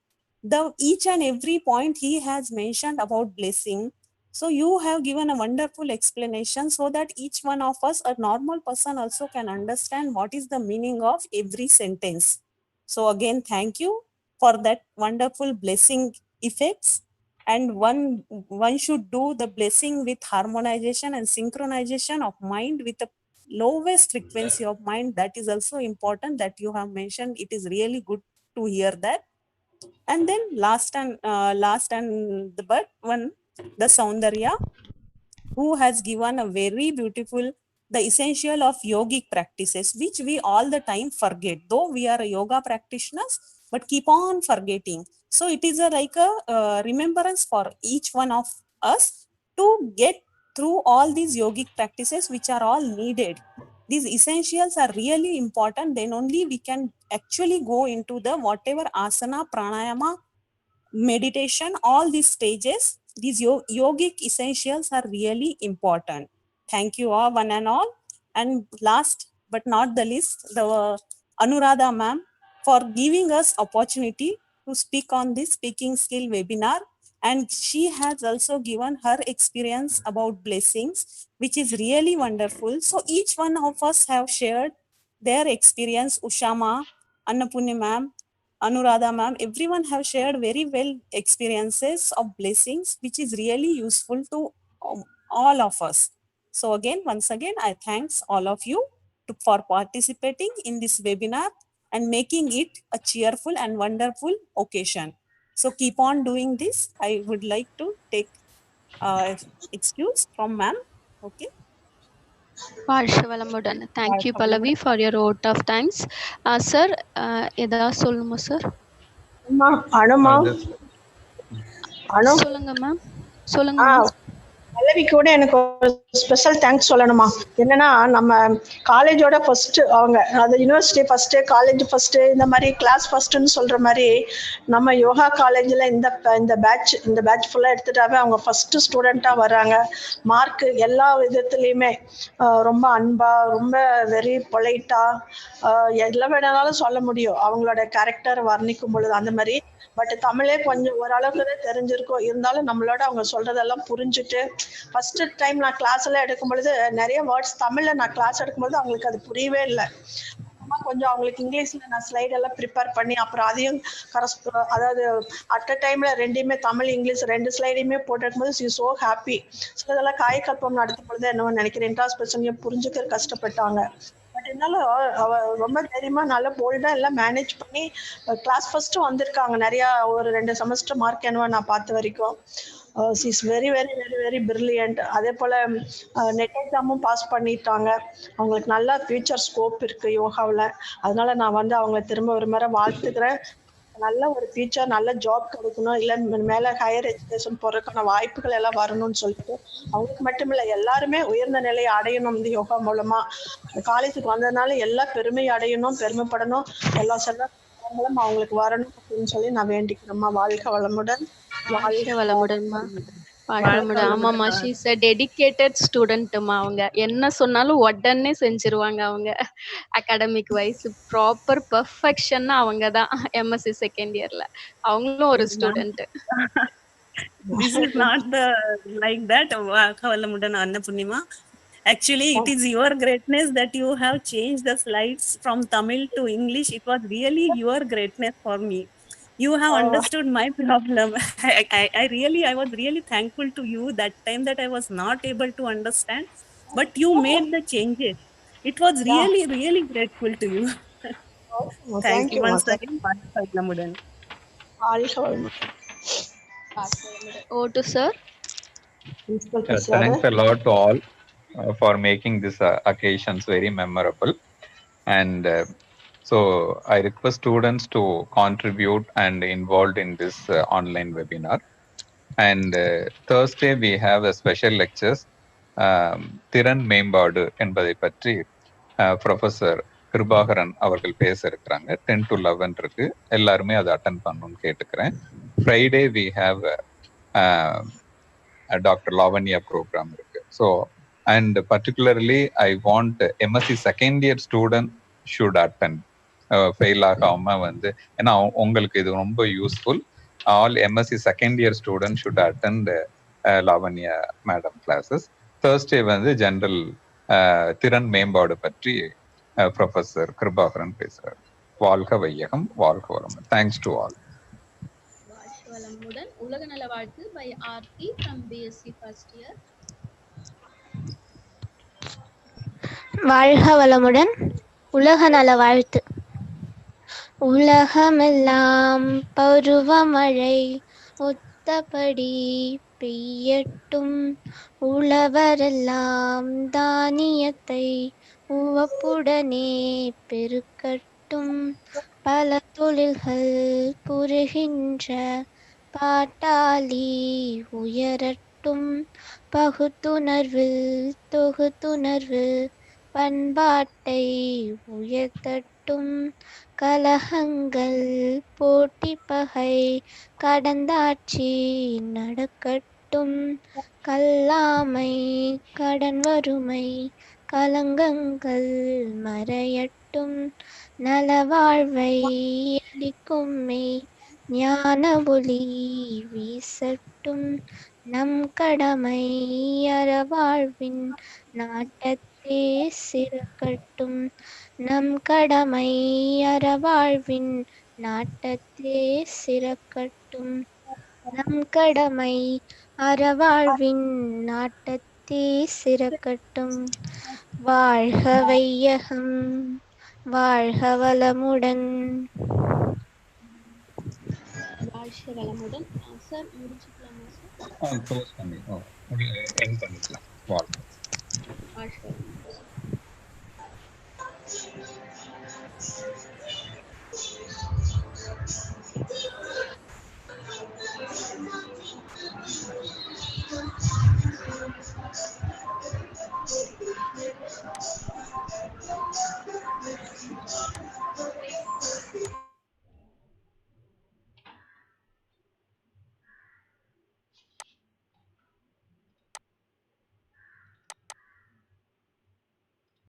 the each and every point he has mentioned about blessing. So you have given a wonderful explanation so that each one of us, a normal person, also can understand what is the meaning of every sentence. So again, thank you for that wonderful blessing effects. And one should do the blessing with harmonization and synchronization of mind with the lowest frequency of mind. That is also important that you have mentioned. It is really good to hear that. And then last and the Saundarya, who has given a very beautiful, the essential of yogic practices, which we all the time forget, though we are yoga practitioners, but keep on forgetting. So it is like a remembrance for each one of us to get through all these yogic practices, which are all needed. These essentials are really important. Then only we can actually go into the whatever asana, pranayama, meditation, all these stages. These yogic essentials are really important. Thank you all, one and all. And last but not the least, the Anuradha ma'am, for giving us opportunity to speak on this speaking skill webinar. And she has also given her experience about blessings, which is really wonderful. So each one of us have shared their experience. Ushama, Annapurni ma'am, Anuradha ma'am, everyone have shared very well experiences of blessings, which is really useful to all of us. So again, once again, I thanks all of you for participating in this webinar and making it a cheerful and wonderful occasion. So keep on doing this. I would like to take excuse from ma'am. Okay.
Varshavalamudan. Thank you, Pallavi, for your vote of thanks. Sir, ஏதாவது சொல்லணுமா sir?
அனுமா
சொல்லுங்க ma'am. சொல்லுங்க ma'am.
பல்லவி கூட எனக்கு ஒரு special thanks சொல்லணுமா. என்னன்னா, நம்ம காலேஜோட ஃபர்ஸ்ட், அவங்க அது யூனிவர்சிட்டி ஃபர்ஸ்ட், காலேஜ் ஃபர்ஸ்ட், இந்த மாதிரி கிளாஸ் ஃபர்ஸ்ட்னு சொல்ற மாதிரி நம்ம யோகா காலேஜ்ல இந்த பேட்ச் ஃபுல்லா எடுத்துட்டாவே அவங்க ஃபர்ஸ்ட் ஸ்டூடெண்டா வர்றாங்க. மார்க் எல்லா விதத்துலயுமே ரொம்ப அன்பா, ரொம்ப வெரி பொலைட்டா, எல்லாம் வேணாலும் சொல்ல முடியும் அவங்களோட கேரக்டர் வர்ணிக்கும் பொழுது அந்த மாதிரி. பட் தமிழே கொஞ்சம் ஓரளவுக்கு தான் தெரிஞ்சிருக்கும், இருந்தாலும் நம்மளோட அவங்க சொல்றதெல்லாம் புரிஞ்சுட்டு, ஃபர்ஸ்ட் டைம் நான் கிளாஸ் எல்லாம் எடுக்கும் பொழுது நிறைய வேர்ட்ஸ் தமிழ்ல நான் கிளாஸ் எடுக்கும்போது அவங்களுக்கு அது புரியவே இல்லை. கொஞ்சம் அவங்களுக்கு இங்கிலீஷ்ல நான் ஸ்லைட் எல்லாம் ப்ரிப்பேர் பண்ணி அப்புறம் அதையும் அதாவது அட் அ டைம்ல ரெண்டையுமே தமிழ் இங்கிலீஷ் ரெண்டு ஸ்லைடையுமே போட்டுக்கும் போது ஷி சோ ஹாப்பி. ஸோ இதெல்லாம் காயக்கல்பம் நடத்தும் பொழுது என்ன நினைக்கிறேன், இன்ட்ராஸ்பெக்ஷனையும் புரிஞ்சுக்க கஷ்டப்பட்டாங்க. பட் இருந்தாலும் அவ ரொம்ப தைரியமா நல்லா போல்டா எல்லாம் மேனேஜ் பண்ணி கிளாஸ் ஃபர்ஸ்ட் வந்திருக்காங்க. நிறைய ஒரு 2 செமஸ்டர் மார்க் என்னவோ நான் பார்த்த வரைக்கும் is very very very very brilliant. அதே போல் நெட் எக்ஸாமும் பாஸ் பண்ணிட்டாங்க. அவங்களுக்கு நல்ல ஃபியூச்சர் ஸ்கோப் இருக்குது யோகாவில். அதனால நான் வந்து அவங்களை திரும்ப ஒரு முறை வாழ்த்துக்கிறேன். நல்ல ஒரு ஃபியூச்சர், நல்ல ஜாப் கிடைக்கணும், இல்லை மேலே ஹையர் எஜுகேஷன் போகிறதுக்கான வாய்ப்புகள் எல்லாம் வரணும்னு சொல்லிட்டு அவங்களுக்கு மட்டும் இல்லை எல்லாருமே உயர்ந்த நிலையை அடையணும். இந்த யோகா மூலமாக காலேஜுக்கு வந்ததுனால எல்லாம் பெருமை அடையணும், பெருமைப்படணும், எல்லா செல்வங்களும் அவங்களுக்கு வரணும் அப்படின்னு சொல்லி நான் வேண்டிக்கிறேம்மா. வாழ்க வளமுடன்.
வாழ்க வளமுடன்மா. ஆமாம்மா, ஷீ இஸ் a dedicated ஸ்டூடெண்ட்மா. அவங்க என்ன சொன்னாலும் உடனே செஞ்சிருவாங்க. அவங்க அகாடமிக் வைஸ் ப்ராப்பர் பெர்ஃபெக்ஷன்னா அவங்க தான் எம்எஸ்சி செகண்ட் இயர்ல. அவங்களும் ஒரு student.
This is not the like that Kavalamudan Annapurnima. Actually, it is your greatness that you have changed the slides from Tamil to English. It was really your greatness for me. You have understood my problem. I was really thankful to you that time that I was not able to understand, but you made the changes. It was really, really grateful to you. Thank you once again, Kavalamudan.
Over to sir.
Thanks a lot to all for making this occasions very memorable. And so I request students to contribute and involved in this online webinar. And Thursday we have a special lectures, திறன் மேம்பாடு என்பதை பற்றி professor Kirubakaran அவர்கள் பேச இருக்கிறாங்க. 10 to 11 இருக்கு. எல்லாருமே அதை அட்டன் பண்ணணும்னு கேட்டுக்கிறேன். Friday we have doctor Lavanya program இருக்கு. So and particularly I want MSc second year student should attend. Fail ஆகாம வந்து, ஏன்னா உங்களுக்கு இது ரொம்ப useful. All MSc second year student should attend Lavanya madam classes. Thursday வந்து ஜெனரல் திறன் மேம்பாடு பற்றி ப்ரொஃபஸர் கிருபாகரன் பேசுறார். வாழ்க வையகம், வாழ்க வளமுடன். Thanks to all.
வாழ்க வளமுடன். உலக நல வாழ்த்து by Aarthi from BSc first year.
வாழ்க வளமுடன். உலக நல வாழ்த்து. உலகமெல்லாம் பருவமழை ஒத்தபடி பெய்யட்டும், உழவரெல்லாம் தானியத்தை உவப்புடனே பெருக்கட்டும், பல தொழில்கள் புரிகின்ற பாட்டாளி உயரட்டும், பகுத்துணர்வில் தொகுத்துணர்வு பண்பாட்டை உயர்த்தட்டும், கலகங்கள் போட்டி பகை கடந்தாட்சி நடக்கட்டும், கல்லாமை கடன் வறுமை கலங்கங்கள் மறையட்டும், நலவாழ்வை அளிக்கும் மெய் ஞான ஒளி வீசட்டும், நம் கடமை அறவாழ்வின் நாட்டத்தே சிறக்கட்டும், நம் கடமை அறவாழ்வின் நாட்டத்தே சிறக்கட்டும், நம் கடமை அறவாழ்வின் நாட்டத்தே சிறக்கட்டும். வாழ்க வையகம், வாழ்க வளமுடன்.
வாழ்க வளமுடன். சார் முடிச்சுக்கலாமா சார்?
க்ளோஸ் பண்ணி எண்ட் பண்ணிக்கலாம். வாழ்க.
வாழ்க வளமுடன்.